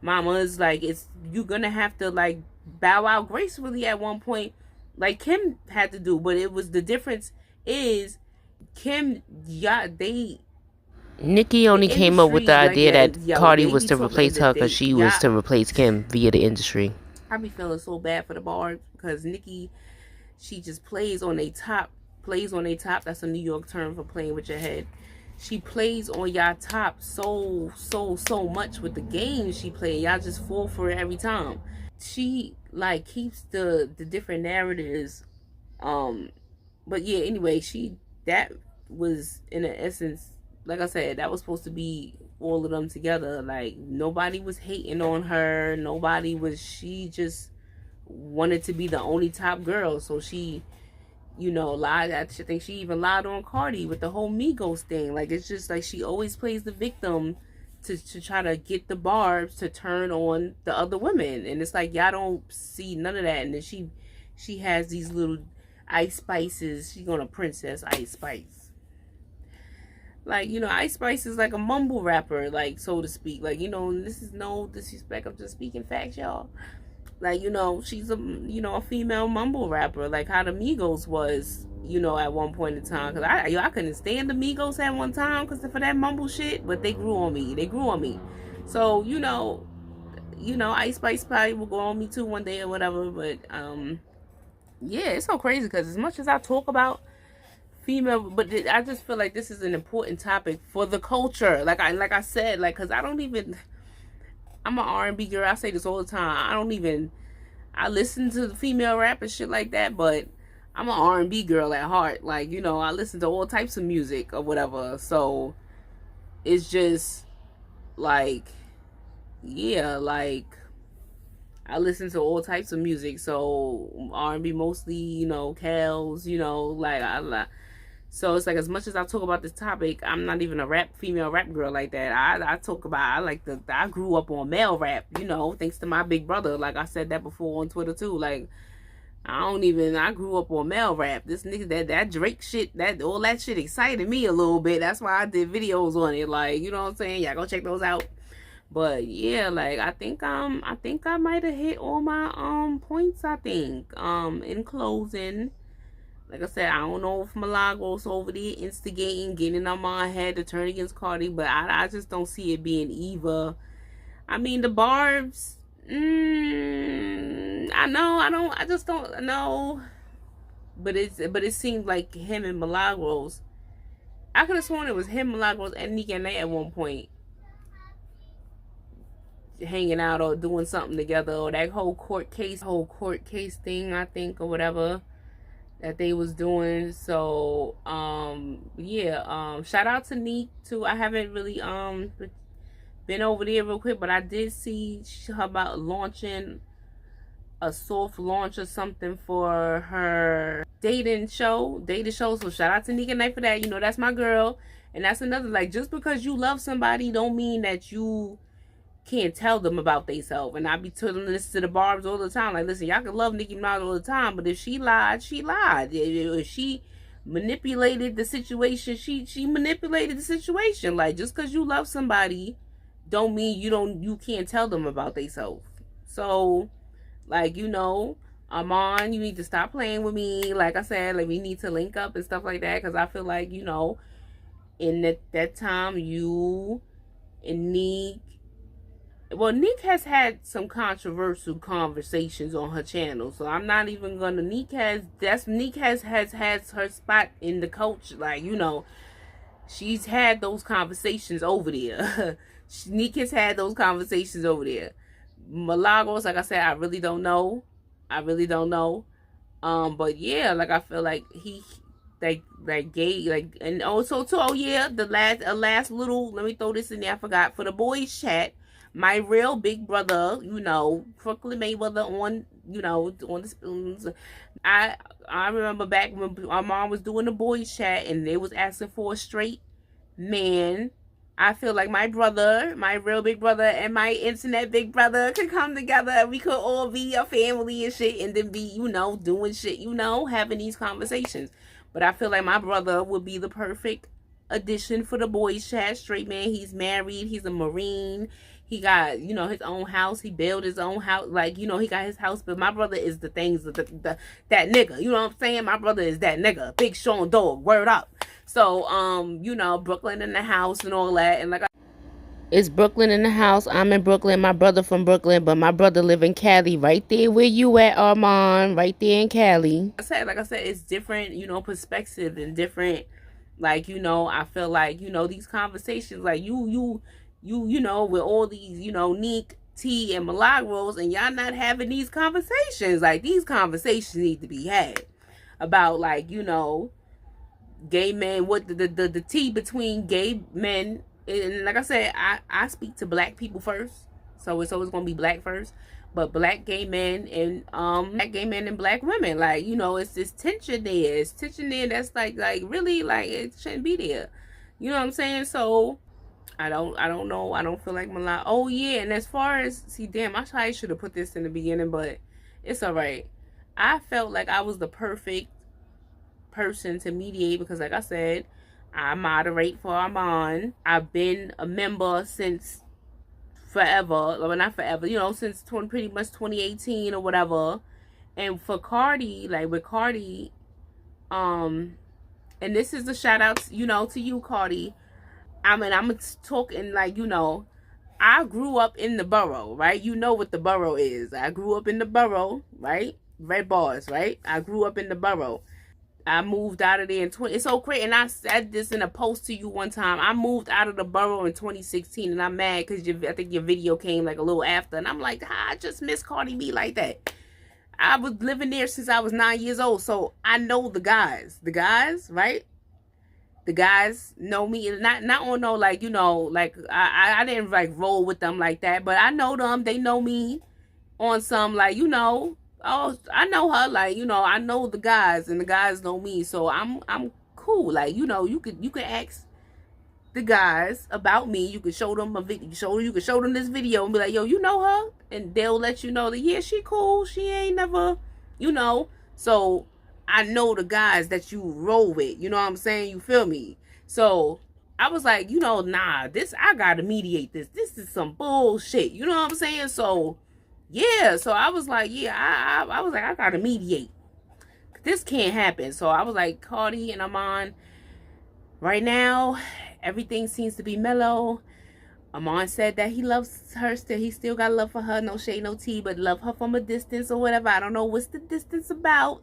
mamas, like it's, you're gonna have to like bow out gracefully at one point, like Kim had to do. But it was, the difference is Kim, yeah, Nicki only came up with the idea like, that Cardi was to replace her because she was to replace Kim via the industry. I be feeling so bad for the Barbs because Nicki, she just plays on a top. That's a New York term for playing with your head. She plays on y'all top so much with the games she played. Y'all just fall for it every time. She like keeps the different narratives. But yeah, anyway, that was in essence, like I said, that was supposed to be all of them together. Like nobody was hating on her. She just wanted to be the only top girl. So she, lied. I think she even lied on Cardi with the whole Migos thing. Like it's just like she always plays the victim to try to get the Barbs to turn on the other women. And it's like y'all don't see none of that. And then she has these little Ice Spices. She's gonna Princess Ice Spice. Like, Ice Spice is like a mumble rapper, like, so to speak. Like, this is no disrespect. I'm just speaking facts, y'all. Like, she's a female mumble rapper, like how the Migos was, at one point in time. Because I couldn't stand the Migos at one time because for that mumble shit, but they grew on me. So, Ice Spice probably will go on me too one day or whatever. But, yeah, it's so crazy because as much as I talk about female, but I just feel like this is an important topic for the culture. Like I said, like, because I'm an R&B girl. I say this all the time. I listen to the female rap and shit like that, but I'm an R&B girl at heart. Like, I listen to all types of music or whatever. So it's just like, yeah, like I listen to all types of music. So R&B mostly, Kels, like so it's like, as much as I talk about this topic, I'm not even a female rap girl like that. I grew up on male rap, thanks to my big brother. Like I said that before on Twitter too. Like I grew up on male rap. This nigga, that Drake shit, all that shit excited me a little bit. That's why I did videos on it. Like, you know what I'm saying? Y'all go check those out. But yeah, like I think I might have hit all my points. I think in closing, like I said, I don't know if Milagro's over there instigating, getting on my head to turn against Cardi, but I just don't see it being either. I mean, the Barbs, I just don't know. But it seemed like him and Milagros. I could have sworn it was him, Milagros, and Nika and they at one point hanging out or doing something together, or that whole court case thing, I think, or whatever that they was doing. So yeah, shout out to Neek too. I haven't really been over there real quick, but I did see her about launching a soft launch or something for her dating show. So shout out to Neek and Night for that. That's my girl. And that's another, like, just because you love somebody don't mean that you can't tell them about themselves. And I be telling this to the Barbs all the time. Like, listen, y'all can love Nicki Minaj all the time, but if she lied, she lied. If she manipulated the situation, she manipulated the situation. Like, just because you love somebody don't mean you can't tell them about themselves. So, like, Armon, you need to stop playing with me. Like I said, like, we need to link up and stuff like that, because I feel like, in that time, you and Neek, well, Neek has had some controversial conversations on her channel, so I'm not even gonna. Neek has her spot in the culture. Like, she's had those conversations over there. Neek has had those conversations over there. Milagros, like I said, I really don't know. But yeah, like I feel like he, like gay, like, and also too. Oh yeah, the last little. Let me throw this in there. I forgot, for the boys chat. My real big brother, Crooklyn Mayweather on you know, on the spoons. I remember back when our mom was doing the boys chat and they was asking for a straight man. I feel like my brother, my real big brother, and my internet big brother could come together and we could all be a family and shit and then be, you know, doing shit, you know, having these conversations. But I feel like my brother would be the perfect addition for the boys chat. Straight man. He's married. He's a Marine. He got, you know, his own house. He built his own house. Like, you know, he got his house. But my brother is the things, that nigga. You know what I'm saying? My brother is that nigga. Big Sean Dog. Word up. So, you know, Brooklyn in the house and all that. And like, It's Brooklyn in the house. I'm in Brooklyn. My brother from Brooklyn, but my brother live in Cali, right there where you at, Armon, right there in Cali. like I said, it's different, you know, perspective and different. Like, you know, I feel like, you know, these conversations, like you know, with all these, you know, Neek, T, and Milagros, and y'all not having these conversations. Like, these conversations need to be had about, like, you know, gay men, what the T between gay men. And like I said, I speak to black people first, so it's always gonna be black first. But black gay men and black women, like, you know, it's this tension there. It's tension there that's like really, like, it shouldn't be there. You know what I'm saying? So I don't know. I don't feel like Milan. Oh yeah, and as far as, see, damn, I probably should have put this in the beginning, but it's alright. I felt like I was the perfect person to mediate because, like I said, I moderate for Armon. I've been a member since forever, well, not forever, you know, since pretty much 2018 or whatever. And for Cardi, like with Cardi, and this is a shout out, you know, to you, Cardi. I mean, I'm talking like, you know, I grew up in the borough, right? You know what the borough is. I grew up in the borough, right? Red bars, right? I grew up in the borough. I moved out of there in it's so crazy, and I said this in a post to you one time. I moved out of the borough in 2016, and I'm mad because I think your video came like a little after, and I'm like, I just miss Cardi B like that. I was living there since I was 9 years old, so I know the guys, right? The guys know me, and not on no, like, you know, like I didn't like roll with them like that, but I know them. They know me on some, like, you know. Oh, I know her, like, you know, I know the guys and the guys know me, so I'm cool. Like, you know, you could ask the guys about me. You could show them a video, you could show them this video and be like, yo, you know her? And they'll let you know that, yeah, she cool. She ain't never, you know. So I know the guys that you roll with, you know what I'm saying? You feel me? So I was like, you know, nah, I gotta mediate this. This is some bullshit. You know what I'm saying? So yeah, so I was like, yeah, I was like, I gotta mediate. This can't happen. So I was like, Cardi and Armon, right now, everything seems to be mellow. Armon said that he loves her still. He still got love for her. No shade, no tea, but love her from a distance or whatever. I don't know what's the distance about,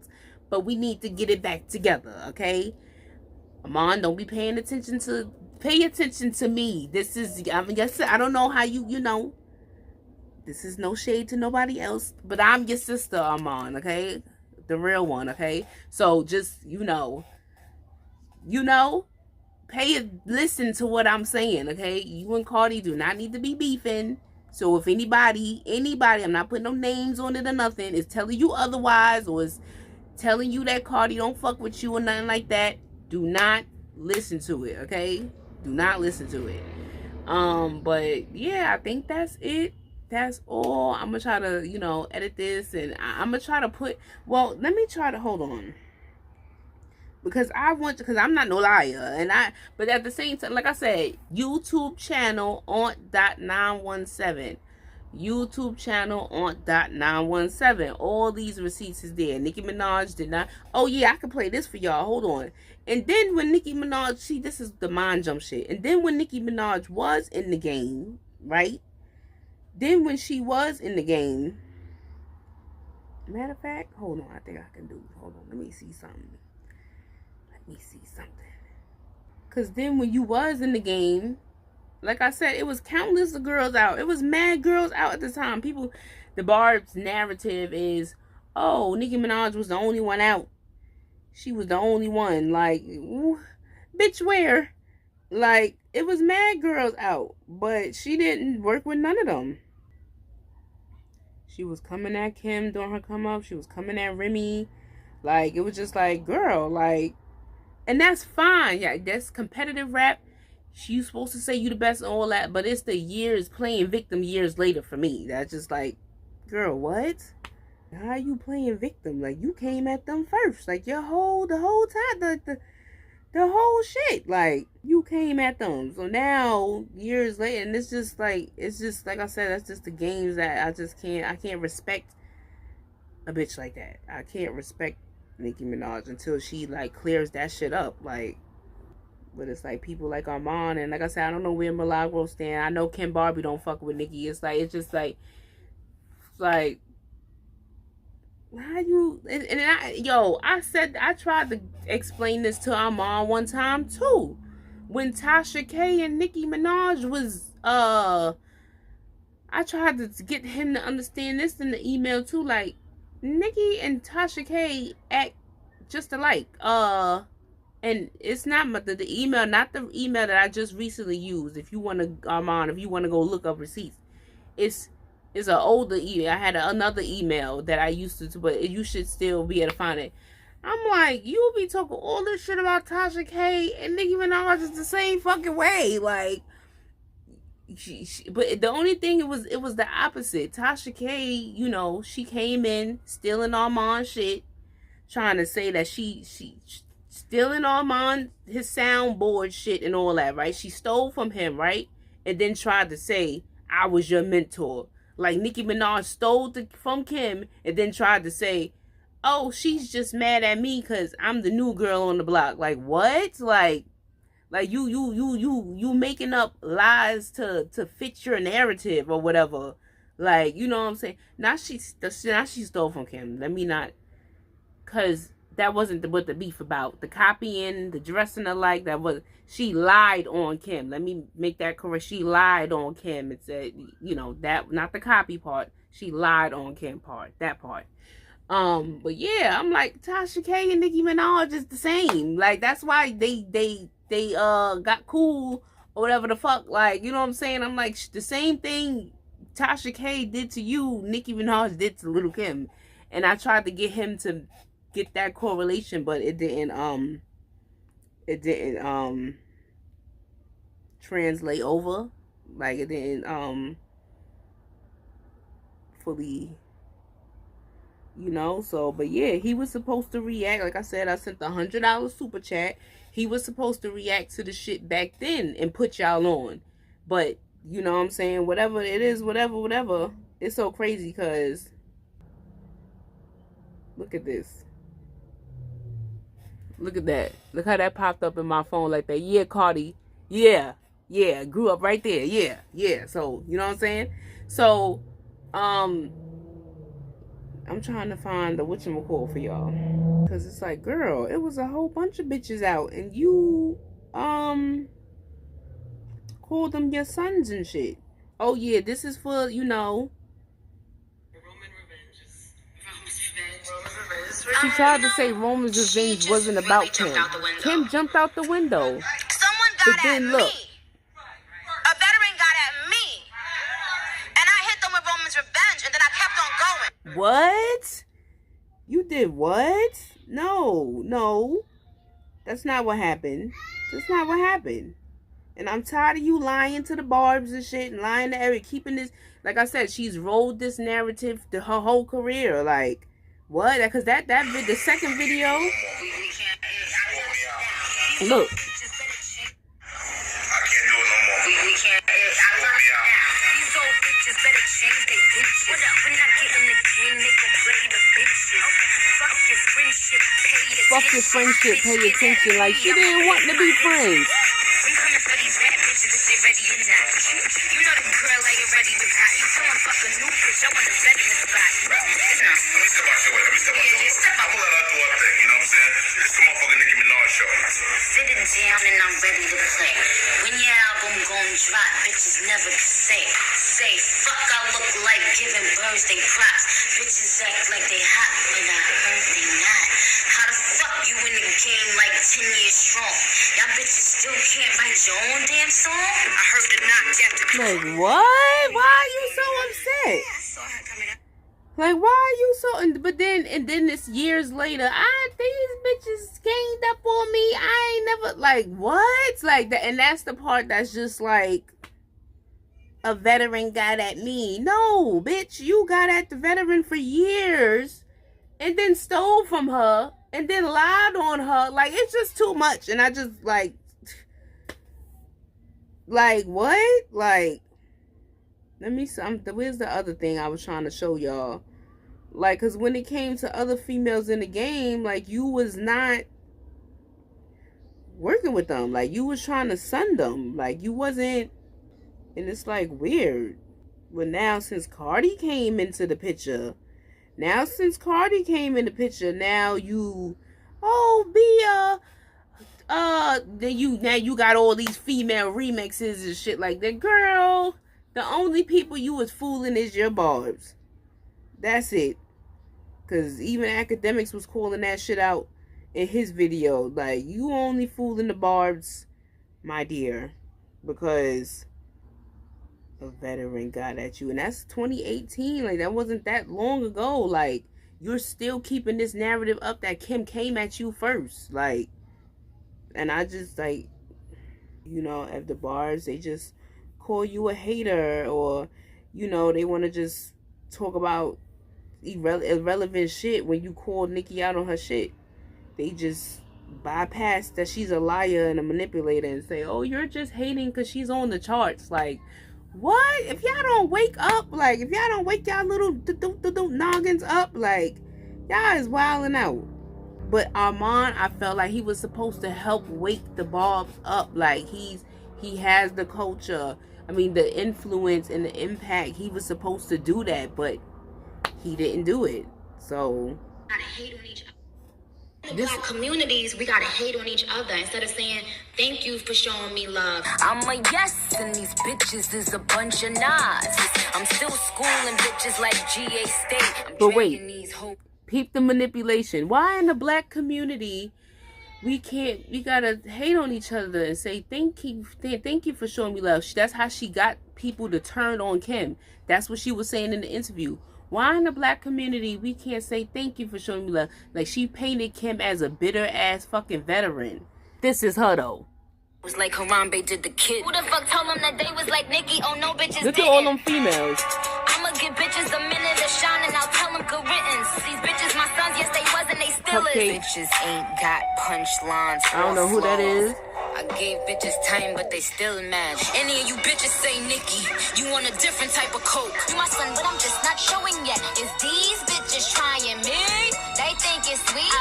but we need to get it back together, okay? Armon, don't be paying attention to, pay attention to me. This is, I mean, yes, I don't know how you know. This is no shade to nobody else, but I'm your sister, Armon, okay? The real one, okay? So just, you know, listen to what I'm saying, okay? You and Cardi do not need to be beefing. So if anybody, I'm not putting no names on it or nothing, is telling you otherwise, or is telling you that Cardi don't fuck with you or nothing like that, do not listen to it, okay? Do not listen to it. But yeah, I think that's it. That's all. I'm gonna try to, you know, edit this, and I'm gonna try to put, well, let me try to, hold on, because I'm not no liar, and but at the same time, like I said, YouTube channel on .917, YouTube channel on .917, all these receipts is there. Nicki Minaj did not, oh yeah, I can play this for y'all, hold on. And then when Nicki Minaj, see, this is the mind jump shit, and then when Nicki Minaj was in the game, right? Then when she was in the game, matter of fact, hold on, I think I can do, hold on, let me see something. Because then when you was in the game, like I said, it was countless of girls out. It was mad girls out at the time. People, the Barb's narrative is, oh, Nicki Minaj was the only one out. She was the only one. Like, bitch, where? Like, it was mad girls out, but she didn't work with none of them. She was coming at Kim during her come up. She was coming at Remy. Like, it was just like, girl, like, and that's fine. Yeah, that's competitive rap. You supposed to say you the best and all that, but it's the years playing victim years later for me. That's just like, girl, what? How are you playing victim? Like, you came at them first. Like, the whole time, the whole shit. Like, you came at them. So now, years later, and it's just like I said, that's just the games that I can't respect a bitch like that. I can't respect Nicki Minaj until she, like, clears that shit up. Like, but it's like people like Armon, and like I said, I don't know where Milagro stand. I know KenBarbie don't fuck with Nicki. It's just like, how you, I tried to explain this to Armon one time too. When Tasha K and Nicki Minaj was, I tried to get him to understand this in the email too. Like, Nicki and Tasha K act just alike. And it's not the email, not the email that I just recently used. If you want to, Armon, if you want to go look up receipts, it's an older email. I had another email that I used to, but you should still be able to find it. I'm like, you be talking all this shit about Tasha K and Nicki Minaj is the same fucking way. Like, but the only thing, it was the opposite. Tasha K, you know, she came in stealing Armon shit, trying to say that she stealing Armon his soundboard shit and all that, right? She stole from him, right? And then tried to say, I was your mentor. Like, Nicki Minaj stole from Kim and then tried to say, oh, she's just mad at me because I'm the new girl on the block. Like, what? Like you making up lies to fit your narrative or whatever. Like, you know what I'm saying? Now she stole from Kim. Let me not, because that wasn't what the beef about. The copying, the dressing alike, she lied on Kim. Let me make that correct. She lied on Kim. It said, you know, that, not the copy part. She lied on Kim part, that part. But yeah, I'm like, Tasha K and Nicki Minaj is the same. Like, that's why they got cool or whatever the fuck. Like, you know what I'm saying? I'm like, the same thing Tasha K did to you, Nicki Minaj did to Little Kim. And I tried to get him to get that correlation, but it didn't translate over. Like, it didn't fully, you know. So, but yeah, he was supposed to react. Like I said, I sent the $100 super chat. He was supposed to react to the shit back then and put y'all on. But, you know what I'm saying, whatever it is, whatever. It's so crazy because look at this. Look at that. Look how that popped up in my phone like that. Yeah, Cardi. Yeah. Grew up right there. Yeah. So, you know what I'm saying? So, I'm trying to find the whatchamacall for y'all. Because it's like, girl, it was a whole bunch of bitches out. And you, called them your sons and shit. Oh, yeah, this is for, you know. She tried to say Roman's revenge wasn't about Kim. Kim jumped out the window. Someone got at me. A veteran got at me. And I hit them with Roman's revenge, and then I kept on going. What? You did what? No. That's not what happened. And I'm tired of you lying to the Barbs and shit and lying to Eric. Keeping this, like I said, she's rolled this narrative to her whole career. Like, what? Because the second video. Look. I can't do it no more. We can't. These old bitches better change they bitches. What up? When I get in the game, they gon' play the bitches. Fuck your friendship, pay attention. Like, she didn't want to be friends. We coming for these bad bitches if they ready or not. You know the girl like you're ready to hot. You tell them fuck a new bitch, I want a veteran spot. Let me step out your way. I pull out the door thing, you know what I'm saying? It's the motherfucking Nicki Minaj show. Sitting down and I'm ready to play. When your album gon' drop, bitches never say. Fuck, I look like giving birds they props. Bitches act like they hot, but I heard they not. How the fuck you in the game like 10 years strong? Y'all bitches still can't write your own damn song? I heard the knock after. Like, what? Why are you so upset? I saw her coming up. Like, why are you so? But then, and then it's years later. These bitches gained up on me. I ain't never, like, what? Like that, and that's the part that's just like, a veteran got at me. No, bitch, you got at the veteran for years, and then stole from her, and then lied on her. Like, it's just too much, and I just like what? Like, let me. Where's the other thing I was trying to show y'all? Like, because when it came to other females in the game, like, you was not working with them. Like, you was trying to sun them. Like, you wasn't. And it's, like, weird. But now, since Cardi came into the picture, now you, then you got all these female remixes and shit like that. Girl, the only people you was fooling is your barbs. That's it. Because even Academics was calling that shit out in his video. Like, you only fooling the barbs, my dear. Because a veteran got at you. And that's 2018. Like, that wasn't that long ago. Like, you're still keeping this narrative up that Kim came at you first. Like, and I just, like, you know, at the bars, they just call you a hater. Or, you know, they want to just talk about irrelevant shit when you call Nicki out on her shit. They just bypass that she's a liar and a manipulator and say, oh, you're just hating because she's on the charts. Like, what? If y'all don't wake up, like, if y'all don't wake y'all little noggins up, like, y'all is wilding out. But Armon, I felt like he was supposed to help wake the barbs up. Like, he has the culture, I mean, the influence and the impact. He was supposed to do that, but he didn't do it. So gotta hate on each other. In Black communities, we gotta hate on each other instead of saying thank you for showing me love. I'm a yes, and these bitches is a bunch of nas. I'm still schooling bitches like GA State. But wait, peep the manipulation. Why in the Black community we gotta hate on each other and say thank you for showing me love? That's how she got people to turn on Kim. That's what she was saying in the interview. Why in the Black community we can't say thank you for showing me love? Like, she painted Kim as a bitter ass fucking veteran. This is her though. It was like Harambe did the kid. Who the fuck told them that they was like Nicki? Oh no, bitches. Look at all them females. I'ma give bitches a minute to shine and I'll tell them good riddance. These bitches my sons, yes they wasn't, they still is. Bitches ain't got punchlines. I don't know who that is. I gave bitches time, but they still mad. Any of you bitches say Nicki, you want a different type of coke. You my son, but I'm just not showing yet. Is these bitches trying me? They think it's sweet.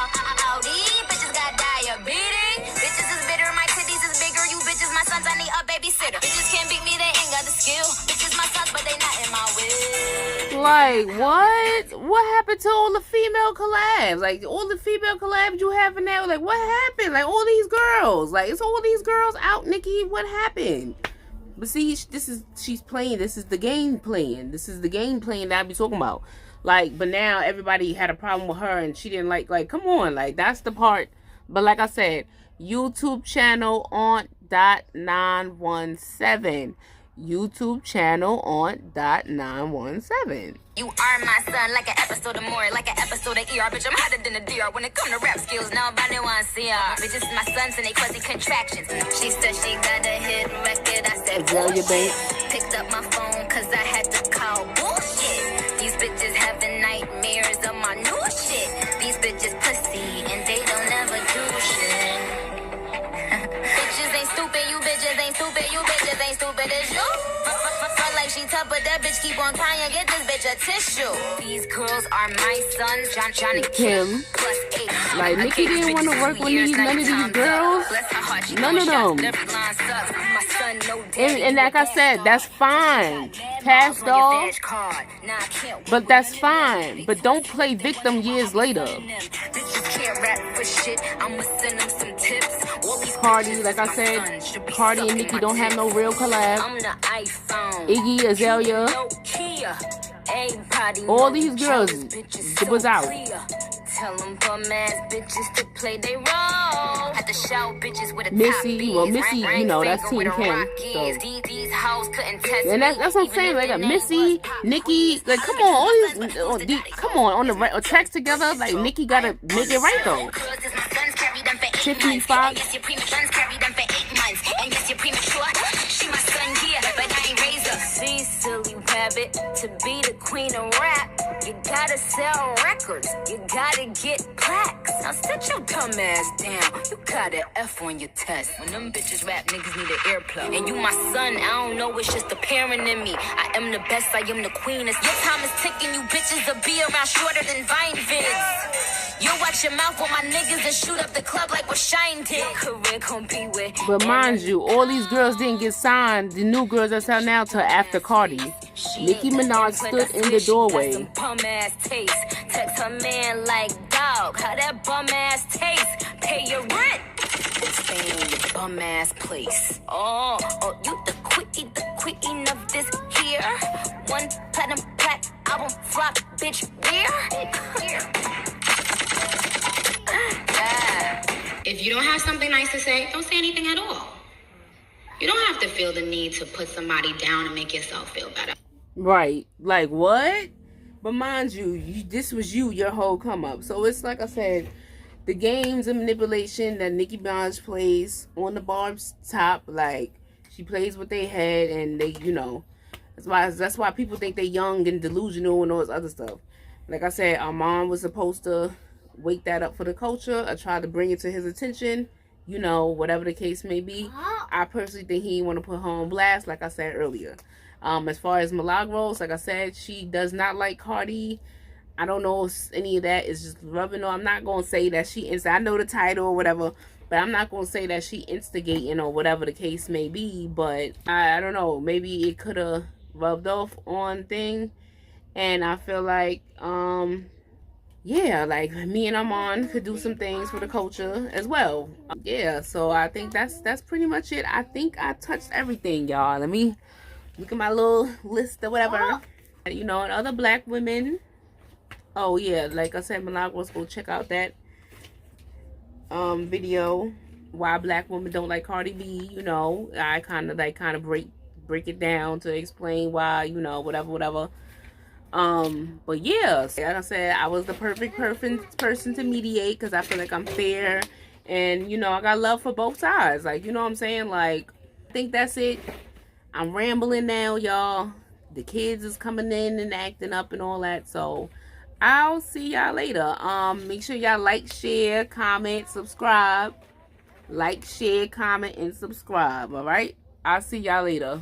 These bitches got diabetes. Bitches is bitter, my titties is bigger. You bitches my sons, I need a babysitter. Bitches can't beat me, they ain't got the skill. Bitches my sons, but they not in my will. Like, what? What happened to all the female collabs? Like, all the female collabs you have in there, like, what happened? Like, all these girls. Like, it's all these girls out, Nicki. What happened? But see, she's playing. This is the game playing. This is the game playing that I be talking about. Like, but now everybody had a problem with her and she didn't like, come on. Like, that's the part. But like I said, YouTube channel on .917. YouTube channel on .917. You are my son, like an episode of more, like an episode of ER. Bitch, I'm hotter than a DR. When it come to rap skills, nobody wants to see her. Bitches, my sons and they quasi contractions. She said she got a hit record. I said, bullshit. Picked up my phone, cause I had to call bullshit. These bitches having nightmares of my new shit. These bitches pussy, and they don't ever do shit. Bitches ain't stupid, you bitches ain't stupid, you bitches ain't stupid as you. Front like she tough, but that bitch keep on crying, get this bitch a tissue. These girls are my sons, John and Kim. Plus 8. Like, Nicki didn't want to work with none of these girls. None of them. And like I said, that's fine. Passed off. But that's fine. But don't play victim years later. Cardi, like I said, Cardi and Nicki don't have no real collab. Iggy, Azalea, all these girls was out. Tell them bum ass bitches to play they role. Had to show bitches with a Missy, well, Missy, you know, that's Team Kim. So. These hoes couldn't test And that's what I'm saying. Like Missy, Nikki, like come on, all these, come on the right tracks together. Like Nikki gotta make it right though. Tiffany Fox. See, silly rabbit, to be the queen of rap, you gotta sell records, you gotta get plaques. Now sit your dumb ass down, you got an F on your test. When them bitches rap, niggas need an earplug. And you my son, I don't know, it's just the parent in me. I am the best, I am the queen. It's your time is ticking, you bitches will be around shorter than Vine vids. You watch your mouth with my niggas and shoot up the club like what Shine did. Career gon' be with. But mind you, all these girls didn't get signed. The new girls that's out now till after Cardi. Nicki Minaj stood in the doorway. Bum ass taste. Text her man like, dog, how that bum ass taste? Pay your rent. Stay in your bum ass place. Oh, you the queen of this here. One platinum plat album flop, bitch. Where? If you don't have something nice to say, don't say anything at all. You don't have to feel the need to put somebody down and make yourself feel better. Right. Like, what? But mind you, this was your whole come up. So it's like I said, the games and manipulation that Nicki Minaj plays on the Barb's top, like, she plays with their head and they, you know, that's why people think they're young and delusional and all this other stuff. Like I said, Armon was supposed to wake that up for the culture. I tried to bring it to his attention, you know, whatever the case may be. I personally think he want to put her on blast, like I said earlier. As far as Milagro, like I said, she does not like Cardi. I don't know if any of that is just rubbing her. I'm not going to say that she I know the title or whatever, but I'm not going to say that she instigating or whatever the case may be. But I don't know, maybe it could have rubbed off on thing. And I feel like yeah, like me and Armon could do some things for the culture as well. Yeah, so I think that's pretty much it. I think I touched everything, y'all. Let me look at my little list or whatever. You know, and other black women. Oh yeah, like I said, Milagro's go check out that video, why black women don't like Cardi B. You know, I kind of break it down to explain why, you know, whatever. But yeah, like I said, I was the perfect person to mediate because I feel like I'm fair and, you know, I got love for both sides. Like, you know what I'm saying? Like, I think that's it. I'm rambling now, y'all. The kids is coming in and acting up and all that. So I'll see y'all later. Make sure y'all like, share, comment, subscribe. Like, share, comment, and subscribe. All right? I'll see y'all later.